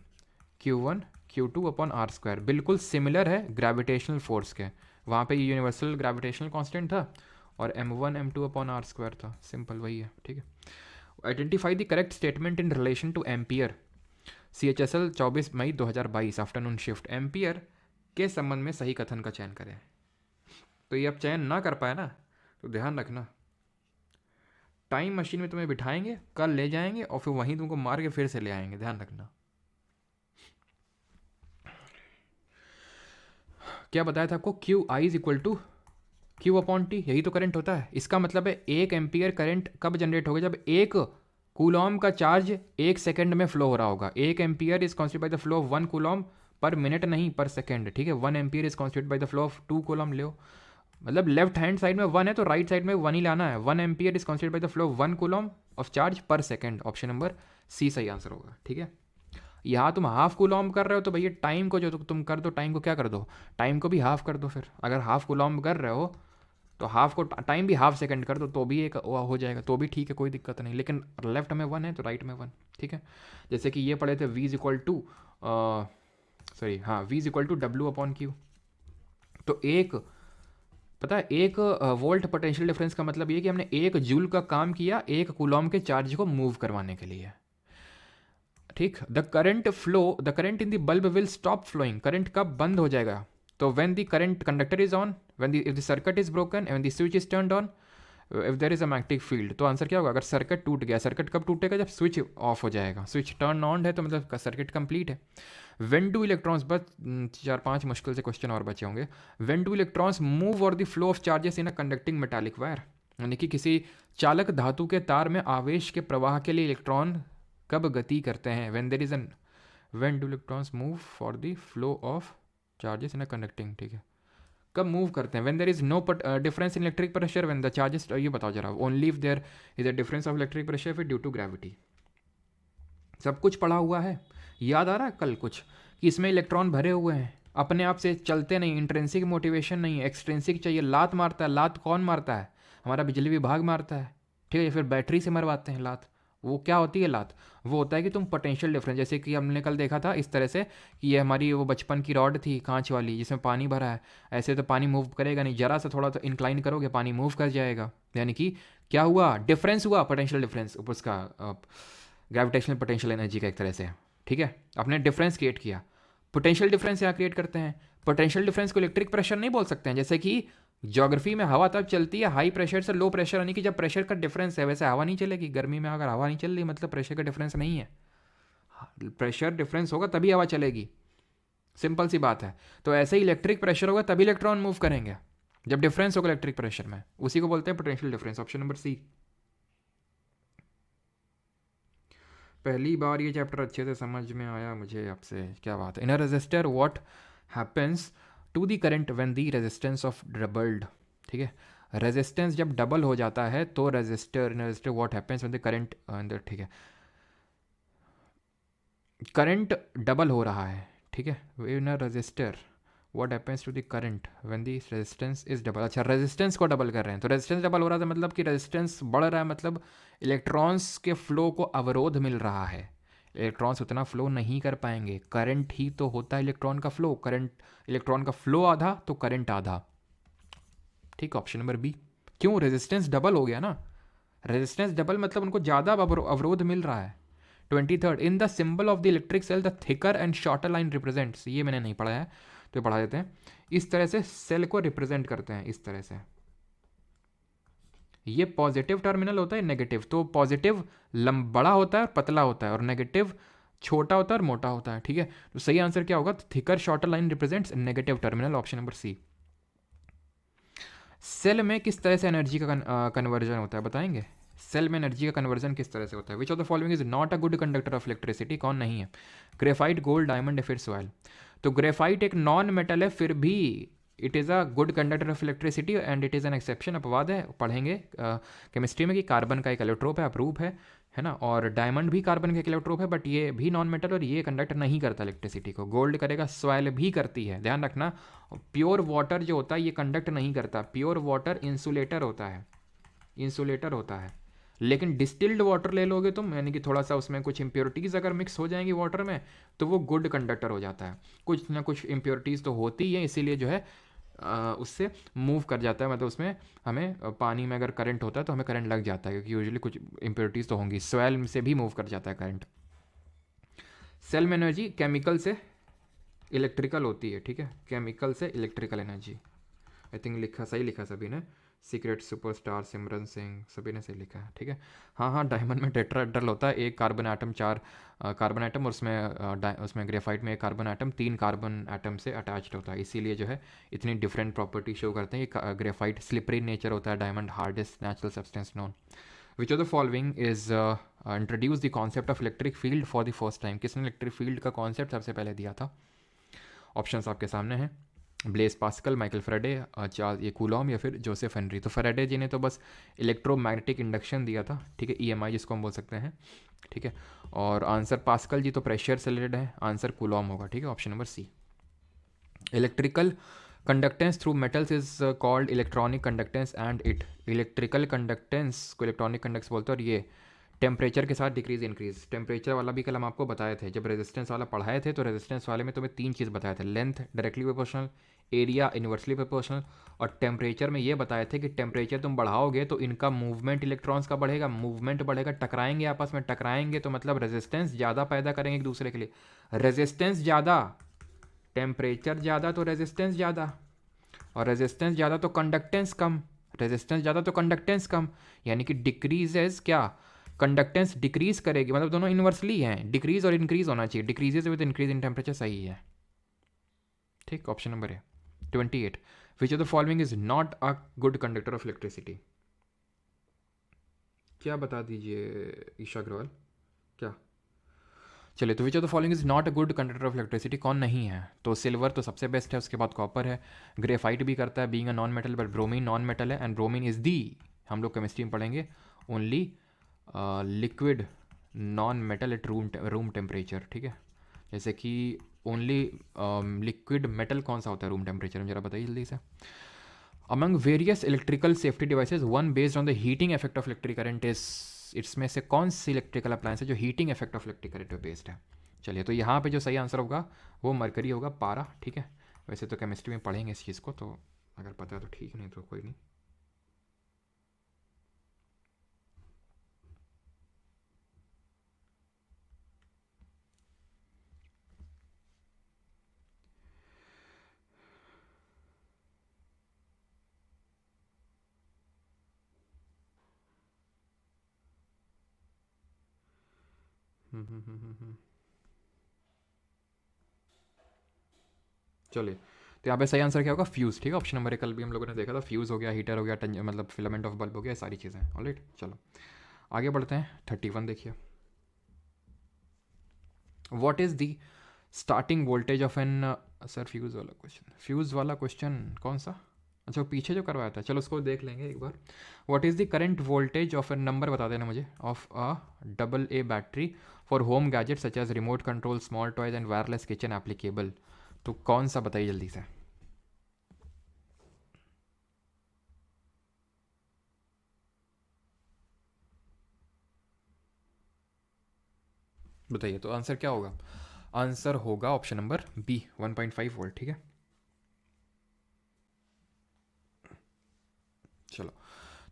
Q1 Q2 upon R square. बिल्कुल सिमिलर है ग्रेविटेशनल फोर्स के, वहाँ पे यूनिवर्सल ग्रेविटेशनल कांस्टेंट था और m1 m2 upon R square था, सिंपल वही है, ठीक है। Identify the correct statement in relation to ampere. CHSL 24 May 2022 afternoon shift. Ampere के संबंध में सही कथन का चयन करें। तो ये अब चयन ना कर पाए ना, तो ध्यान रखना, टाइम मशीन में तुम्हें बिठाएंगे, कल ले जाएंगे और फिर वहीं तुमको मार के फिर से ले आएंगे, ध्यान रखना। क्या बताया था आपको? Q I is equal to Q upon T, यही तो करंट होता है। इसका मतलब है 1 एम्पियर करंट कब जनरेट होगा? जब 1 कूलॉम का चार्ज 1 सेकंड में फ्लो हो रहा होगा। 1 ampere is constitute by the flow of 1 coulomb per minute, नहीं पर सेकंड, ठीक है। 1 ampere is constitute by the flow of 2 coulomb. लो, मतलब लेफ्ट हैंड साइड में 1 है तो राइट साइड में 1 ही लाना है। 1 ampere is constitute by the flow of 1 Coulomb of charge पर सेकंड। ऑप्शन नंबर सी सही आंसर होगा, ठीक है। यहाँ तुम हाफ कूलॉम कर रहे हो तो भैया टाइम को जो तुम कर दो, टाइम को क्या कर दो? टाइम को भी हाफ कर दो। फिर अगर हाफ कूलॉम कर रहे हो तो हाफ को टाइम भी हाफ सेकंड कर दो तो भी एक हो जाएगा, तो भी ठीक है, कोई दिक्कत नहीं। लेकिन लेफ्ट में 1 है तो राइट में 1, ठीक है। जैसे कि ये पढ़े थे V is equal to V is equal to W upon Q. तो एक पता है, 1 वोल्ट पोटेंशियल डिफरेंस का मतलब ये कि हमने 1 जूल का काम किया 1 कूलॉम के चार्ज को मूव करवाने के लिए, ठीक। The current in the bulb will stop flowing. Current कब बंद हो जाएगा? तो when the current conductor is on, when if the circuit is broken, when the switch is turned on, if there is a magnetic field, तो answer क्या होगा? अगर circuit टूट गया, सर्किट कब टूटेगा? जब स्विच ऑफ हो जाएगा। स्विच टर्न ऑन है तो मतलब सर्किट कंप्लीट है। व्हेन डू इलेक्ट्रॉन्स, बस 4-5 मुश्किल से क्वेश्चन और बचे होंगे। व्हेन डू इलेक्ट्रॉन्स मूव और the flow of charges in a conducting metallic wire, यानी कि किसी चालक धातु के तार में आवेश के प्रवाह के लिए इलेक्ट्रॉन कब गति करते हैं? When there is an, when do electrons move for the flow of charges in a conducting, ठीक है, कब मूव करते हैं? When there is no difference in electric pressure, when the charges, ये बताओ जरा, only if there is a difference of electric pressure फिर due to gravity. सब कुछ पढ़ा हुआ है, याद आ रहा है कल कुछ कि इसमें इलेक्ट्रॉन भरे हुए हैं, अपने आप से चलते नहीं, इंट्रेंसिक मोटिवेशन नहीं है, एक्सट्रेंसिक चाहिए। लात मारता है, लात कौन मारता है? हमारा बिजली विभाग मारता है, ठीक है, या फिर बैटरी से मरवाते हैं लात। वो क्या होती है लात? वो होता है कि तुम पोटेंशियल डिफरेंस, जैसे कि हमने कल देखा था इस तरह से कि ये हमारी वो बचपन की रॉड थी कांच वाली जिसमें पानी भरा है, ऐसे तो पानी मूव करेगा नहीं, जरा सा थोड़ा तो इंक्लाइन करोगे पानी मूव कर जाएगा। यानी कि क्या हुआ? डिफरेंस हुआ, पोटेंशियल डिफरेंस, उसका ग्रेविटेशनल पोटेंशियल एनर्जी का एक तरह से, ठीक है, आपने डिफरेंस क्रिएट किया। पोटेंशियल डिफरेंस यहाँ क्रिएट करते हैं। पोटेंशियल डिफरेंस को इलेक्ट्रिक प्रेशर नहीं बोल सकते हैं, जैसे कि ज्योग्राफी में हवा तब चलती है हाई प्रेशर से लो प्रेशर, यानी कि जब प्रेशर का डिफरेंस है, वैसे हवा नहीं चलेगी। गर्मी में अगर हवा नहीं चल रही मतलब प्रेशर का डिफरेंस नहीं है, प्रेशर डिफरेंस होगा तभी हवा चलेगी, सिंपल सी बात है। तो ऐसे ही इलेक्ट्रिक प्रेशर होगा तभी इलेक्ट्रॉन मूव करेंगे, जब डिफरेंस होगा इलेक्ट्रिक प्रेशर में, उसी को बोलते हैं potential difference. Option number C. पहली बार ये चैप्टर अच्छे से समझ में आया मुझे आपसे, क्या बात है। In a resistor what happens to the current when the resistance of doubled, ठीक है, रेजिस्टेंस जब डबल हो जाता है तो resistor, in resistor what happens when the current अंदर, ठीक है, करंट डबल हो रहा है, ठीक है, in a resistor what happens to the current when the resistance is double. अच्छा, रेजिस्टेंस को डबल कर रहे हैं, तो रेजिस्टेंस डबल हो रहा था मतलब कि रेजिस्टेंस बढ़ रहा है, मतलब इलेक्ट्रॉन्स के फ्लो को अवरोध मिल रहा है, इलेक्ट्रॉन्स उतना फ्लो नहीं कर पाएंगे। करंट ही तो होता है इलेक्ट्रॉन का फ्लो, करंट इलेक्ट्रॉन का फ्लो आधा तो करंट आधा, ठीक। Option number B. क्यों? रेजिस्टेंस डबल हो गया ना, रेजिस्टेंस डबल मतलब उनको ज़्यादा अवरोध मिल रहा है। 23rd, in the symbol of the electric cell the thicker and shorter line represents, ये मैंने नहीं पढ़ा है तो पढ़ा देते हैं। इस तरह से सेल को रिप्रेजेंट करते हैं, इस तरह से। ये पॉजिटिव टर्मिनल होता है, नेगेटिव, तो पॉजिटिव बड़ा होता है और पतला होता है, और नेगेटिव छोटा होता है और मोटा होता है, ठीक है। तो सही आंसर क्या होगा? Thicker shorter line represents negative terminal, option number C. Cell में किस तरह से एनर्जी का कन्वर्जन होता है बताएंगे? सेल में एनर्जी का कन्वर्जन किस तरह से होता है? विच of the following is not a good conductor of electricity, कौन नहीं है? ग्रेफाइट, गोल्ड, डायमंड या फिर सॉइल। तो ग्रेफाइट एक नॉन मेटल है, फिर भी it is a good conductor of electricity and it is an exception, अपवाद है, पढ़ेंगे केमिस्ट्री में कि कार्बन का एक इलेक्ट्रोप है, अप्रूव है ना। और डायमंड भी कार्बन का एक इलेक्ट्रोप है, बट ये भी नॉन मेटल और ये कंडक्ट नहीं करता इलेक्ट्रिसिटी को। गोल्ड करेगा, सॉइल भी करती है, ध्यान रखना। प्योर वाटर जो होता है ये कंडक्ट नहीं करता, प्योर वाटर इंसुलेटर होता है, इंसुलेटर होता है। लेकिन डिस्टिल्ड वाटर ले लोगे तुम, यानी कि थोड़ा सा उसमें कुछ इंप्योरिटीज़ अगर मिक्स हो जाएंगी वाटर में, तो वो गुड कंडक्टर हो जाता है। कुछ ना कुछ इंप्योरिटीज़ तो होती ही है, इसीलिए जो है उससे मूव कर जाता है, मतलब उसमें हमें पानी में अगर करंट होता है तो हमें करंट लग जाता है, क्योंकि यूजुअली कुछ इंप्योरिटीज़ तो होंगी। सॉइल से भी मूव कर जाता है करंट। सेल में एनर्जी केमिकल से इलेक्ट्रिकल होती है, ठीक है, केमिकल से इलेक्ट्रिकल एनर्जी। आई थिंक लिखा सही लिखा सभी ने, सीक्रेट सुपरस्टार, सिमरन सिंह, सभी ने सही लिखा है, ठीक है। हाँ, डायमंड में टेट्राहेड्रल होता है, एक कार्बन एटम, 4 कार्बन एटम, और उसमें ग्रेफाइट में एक कार्बन एटम 3 कार्बन एटम से अटैच्ड होता है, इसीलिए जो है इतनी डिफरेंट प्रॉपर्टी शो करते हैं। ये ग्रेफाइट स्लिपरी नेचर होता है, diamond hardest natural substance known. Which of the following is introduce the concept of electric field for the first time? किसने इलेक्ट्रिक फील्ड का कॉन्सेप्ट सबसे पहले दिया था? ऑप्शंस आपके सामने हैं, Blaise Pascal, Michael Faraday, Charles ये कूलॉम, या फिर जोसेफ हेनरी। तो फैराडे जी ने तो बस इलेक्ट्रोमैग्नेटिक इंडक्शन दिया था, ठीक है, EMI जिसको हम बोल सकते हैं, ठीक है। और आंसर पास्कल जी तो प्रेशर से रिलेटेड है, आंसर कूलॉम होगा, ठीक है, option number C. Electrical conductance through metals is called electronic conductance and it, electrical conductance को इलेक्ट्रॉनिक कंडक्टेंस बोलते हैं। और ये टेम्परेचर के साथ डिक्रीज इंक्रीज, टेम्परेचर वाला भी कल हम आपको बताए थे, जब रेजिस्टेंस वाला पढ़ाए थे तो रेजिस्टेंस वाले में तुम्हें 3 चीज़ बताए थे, length directly proportional, area inversely proportional, और टेम्परेचर में ये बताए थे कि टेम्परेचर तुम बढ़ाओगे तो इनका मूवमेंट इलेक्ट्रॉन्स का बढ़ेगा, मूवमेंट बढ़ेगा, टकराएंगे आपस में, टकराएंगे तो मतलब रेजिस्टेंस ज़्यादा पैदा करेंगे एक दूसरे के लिए, रेजिस्टेंस ज़्यादा, टेम्परेचर ज़्यादा तो रेजिस्टेंस ज़्यादा, और रेजिस्टेंस ज़्यादा तो कंडक्टेंस कम, रेजिस्टेंस ज़्यादा तो कंडक्टेंस कम, यानी कि डिक्रीजेज क्या, कंडक्टेंस डिक्रीज करेगी, मतलब दोनों इन्वर्सली हैं, डिक्रीज और इंक्रीज होना चाहिए, decreases with increase in temperature सही है। ठीक, ऑप्शन नंबर है 28। विच of the following is not a good conductor of electricity? क्या बता दीजिए ईशा अग्रवाल, क्या? चलिए, तो विच of the following is not a good conductor of electricity, कौन नहीं है? तो सिल्वर तो सबसे बेस्ट है, उसके बाद कॉपर है, ग्रेफाइट भी करता है being a non metal, but bromine non metal है, एंड ब्रोमीन इज दी, हम लोग केमिस्ट्री में पढ़ेंगे, only liquid non metal at room temperature. ठीक है, जैसे कि ओनली लिक्विड मेटल कौन सा होता है रूम टेम्परेचर में, जरा बताइए जल्दी से। Among various electrical safety devices one based on the heating effect of electric current is, इसमें से कौन सी इलेक्ट्रिकल अप्लायंस है जो heating effect of electric current पे बेस्ड है? चलिए, तो यहाँ पे जो सही आंसर होगा वो मरकरी होगा, पारा। ठीक है, वैसे तो केमिस्ट्री में पढ़ेंगे इस चीज़ को, तो अगर पता है तो ठीक, नहीं तो कोई नहीं। चलिए, तो यहाँ पे सही आंसर क्या होगा? फ्यूज़। ठीक है, ऑप्शन नंबर 1 कल भी हम लोगों ने देखा था, फ्यूज़ हो गया, हीटर हो गया, मतलब फिलामेंट ऑफ बल्ब हो गया, सारी चीज़ें। ऑलराइट, चलो आगे बढ़ते हैं। 31 देखिए, what is the starting voltage of an, sir fuse वाला क्वेश्चन, फ्यूज़ वाला क्वेश्चन कौन सा? अच्छा, वो पीछे जो करवाया था, चलो उसको देख लेंगे एक बार। What is the current voltage of an, नंबर बता देना मुझे, of a double A battery for home gadget such as remote control, small toys and wireless kitchen applicable. तो कौन सा बताइए जल्दी से। बताइए, तो आंसर क्या होगा? आंसर होगा ऑप्शन नंबर बी, 1.5 वोल्ट। ठीक है, चलो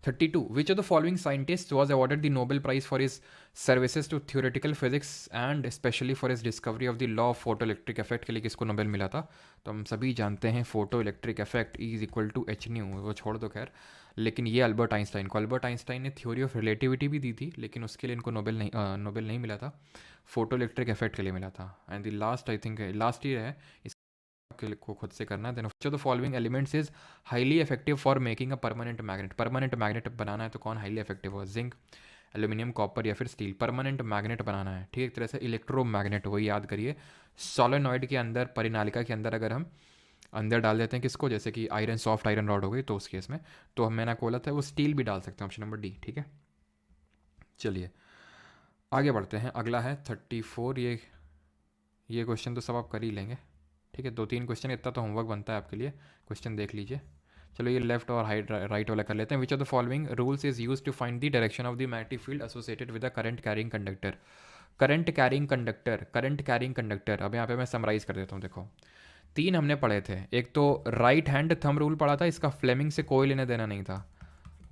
32, which of the following scientist was awarded the Nobel prize for his services to theoretical physics and specially for his discovery of the law of photo electric effect के लिए किसको Nobel मिला था? तो हम सभी जानते हैं photo electric effect is equal to H nu, वो छोड़ दो खैर, लेकिन ये अल्बर्ट आइंस्टाइन को, अल्बर्ट आइंस्टाइन ने थ्योरी ऑफ रिलेटिविटी भी दी थी, लेकिन उसके लिए इनको नोबेल नहीं मिला था, फोटो इलेक्ट्रिक इफेक्ट के लिए मिला था। And the last, I think last year है, को खुद से करना है। Then which of the following elements is highly effective for making a permanent magnet? Permanent magnet बनाना है तो कौन हाईली इफेक्टिव हो? जिंक, एल्यूमिनियम, कॉपर या फिर स्टील? परमानेंट मैग्नेट बनाना है, ठीक, एक तरह से इलेक्ट्रोमैग्नेट, वही याद करिए। सोलेनॉइड के अंदर, परिनालिका के अंदर अगर हम अंदर डाल देते हैं किसको, जैसे कि आयरन, सॉफ्ट आयरन रॉड हो गई, तो उस केस में तो हम, मैंने बोला था वो स्टील भी डाल सकते हैं, ऑप्शन नंबर डी। ठीक है, चलिए आगे बढ़ते हैं। अगला है 34, ये क्वेश्चन तो सब आप कर ही लेंगे। ठीक है, 2-3 क्वेश्चन, इतना तो होमवर्क बनता है आपके लिए, क्वेश्चन देख लीजिए। चलो ये लेफ्ट और राइट वाला कर लेते हैं। Which of the following rules is use to find the direction of the magnetic field associated with the current carrying conductor? Current carrying conductor, current carrying conductor, अब यहाँ पे मैं समराइज कर देता हूँ। देखो, 3 हमने पढ़े थे, एक तो राइट हैंड थंब रूल पढ़ा था, इसका फ्लेमिंग से कोई लेना देना नहीं था,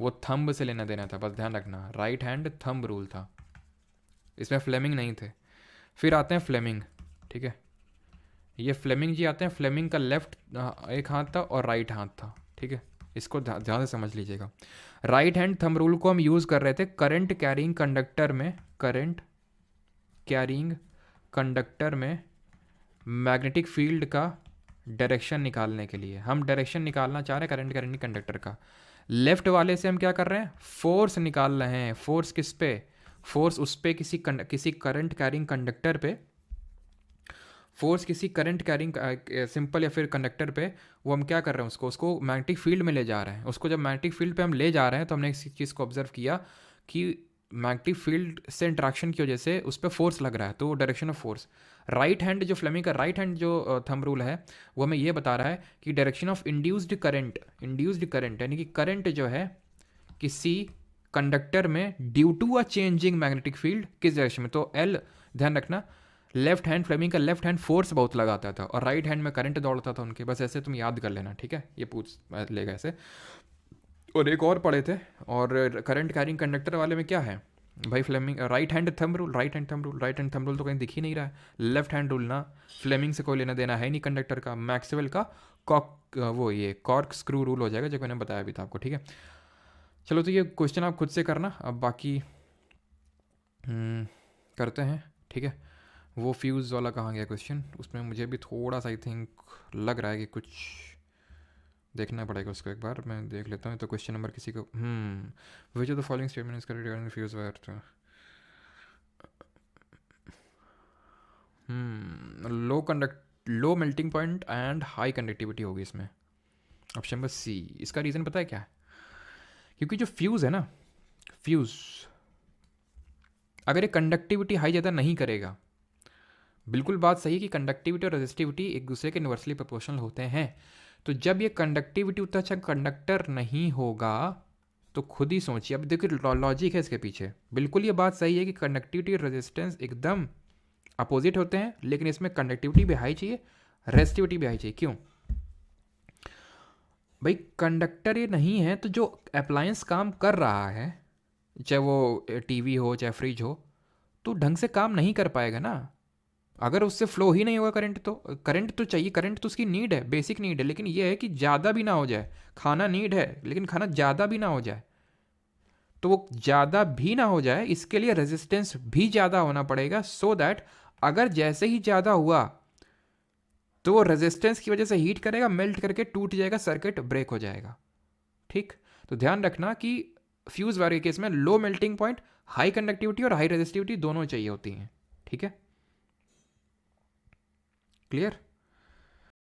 वो थंब से लेना देना था, बस ध्यान रखना, राइट हैंड थंब रूल था, इसमें फ्लेमिंग नहीं थे। फिर आते हैं फ्लेमिंग, ठीक है, ये फ्लेमिंग जी आते हैं, फ्लेमिंग का लेफ्ट एक हाथ था और राइट हाथ था। ठीक है, इसको ध्यान से समझ लीजिएगा। राइट हैंड थंब रूल को हम यूज़ कर रहे थे करंट कैरिंग कंडक्टर में, करंट कैरिंग कंडक्टर में मैग्नेटिक फील्ड का डायरेक्शन निकालने के लिए। हम डायरेक्शन निकालना चाह रहे हैं करंट कैरिंग कंडक्टर का। लेफ्ट वाले से हम क्या कर रहे हैं? फोर्स निकाल रहे हैं। फोर्स किस पे? फोर्स उस पे किसी करंट कैरिंग कंडक्टर पे, फोर्स किसी करंट कैरिंग सिंपल या फिर कंडक्टर पे, वो हम क्या कर रहे हैं, उसको मैग्नेटिक फील्ड में ले जा रहे हैं। उसको जब मैग्नेटिक फील्ड पे हम ले जा रहे हैं तो हमने इस चीज़ को ऑब्जर्व किया कि मैग्नेटिक फील्ड से इंट्रैक्शन की वजह से उस पर फोर्स लग रहा है, तो direction of force. Right hand जो फ्लेमिंग का राइट हैंड जो थंब रूल है वो हमें ये बता रहा है कि डायरेक्शन ऑफ इंड्यूस्ड करंट यानी कि करंट जो है किसी कंडक्टर में due to a changing magnetic field किस डायरेक्शन में, तो एल, ध्यान रखना, लेफ्ट हैंड फ्लेमिंग का लेफ्ट हैंड फोर्स बहुत लगाता था और राइट हैंड में करंट दौड़ता था उनके, बस ऐसे तुम याद कर लेना। ठीक है, ये पूछ लेगा ऐसे। और एक और पढ़े थे, और करंट कैरिंग कंडक्टर वाले में क्या है, भाई Fleming right hand thumb rule, right hand thumb rule, right hand thumb rule तो कहीं दिख ही नहीं रहा है। लेफ्ट हैंड रूल ना, फ्लेमिंग से कोई लेना देना है नहीं कंडक्टर का। मैक्सवेल का कॉक वो ये कॉर्क स्क्रू रूल हो जाएगा जो मैंने बताया अभी था आपको, ठीक है। चलो तो ये क्वेश्चन आप खुद से करना, अब बाकी करते हैं, ठीक है। वो फ्यूज़ वाला कहाँ गया क्वेश्चन, उसमें मुझे भी थोड़ा सा आई थिंक लग रहा है कि कुछ देखना पड़ेगा उसको, एक बार मैं देख लेता हूँ। तो क्वेश्चन नंबर किसी को विच of the following statement is correct regarding fuse wire. Low melting point and high conductivity होगी इसमें, ऑप्शन नंबर सी। इसका रीज़न पता है क्या है? क्योंकि जो फ्यूज़ है ना, फ्यूज़ अगर ये कंडक्टिविटी हाई ज़्यादा नहीं करेगा, बिल्कुल बात सही है कि कंडक्टिविटी और रेजिस्टिविटी एक दूसरे के इन्वर्सली प्रोपोर्शनल होते हैं। तो जब ये कंडक्टिविटी उतना अच्छा कंडक्टर नहीं होगा तो खुद ही सोचिए, अब देखिए लॉजिक है इसके पीछे, बिल्कुल ये बात सही है कि कंडक्टिविटी और रेजिस्टेंस एकदम अपोजिट होते हैं, लेकिन इसमें कंडक्टिविटी भी हाई चाहिए, रेजिस्टिविटी भी हाई चाहिए। क्यों भाई? कंडक्टर ये नहीं है तो जो अप्लायंस काम कर रहा है, चाहे वो टीवी हो चाहे फ्रिज हो, तो ढंग से काम नहीं कर पाएगा ना। अगर उससे फ्लो ही नहीं होगा करंट, तो करंट तो चाहिए, करंट तो उसकी नीड है, बेसिक नीड है, लेकिन ये है कि ज़्यादा भी ना हो जाए। खाना नीड है लेकिन खाना ज़्यादा भी ना हो जाए, तो वो ज़्यादा भी ना हो जाए इसके लिए रेजिस्टेंस भी ज़्यादा होना पड़ेगा, सो दैट अगर जैसे ही ज़्यादा हुआ तो वो रेजिस्टेंस की वजह से हीट करेगा, मेल्ट करके टूट जाएगा, सर्किट ब्रेक हो जाएगा। ठीक, तो ध्यान रखना कि फ्यूज वाले केस में लो मेल्टिंग पॉइंट, हाई कंडक्टिविटी और हाई रेजिस्टिविटी दोनों चाहिए होती हैं, ठीक है। क्लियर?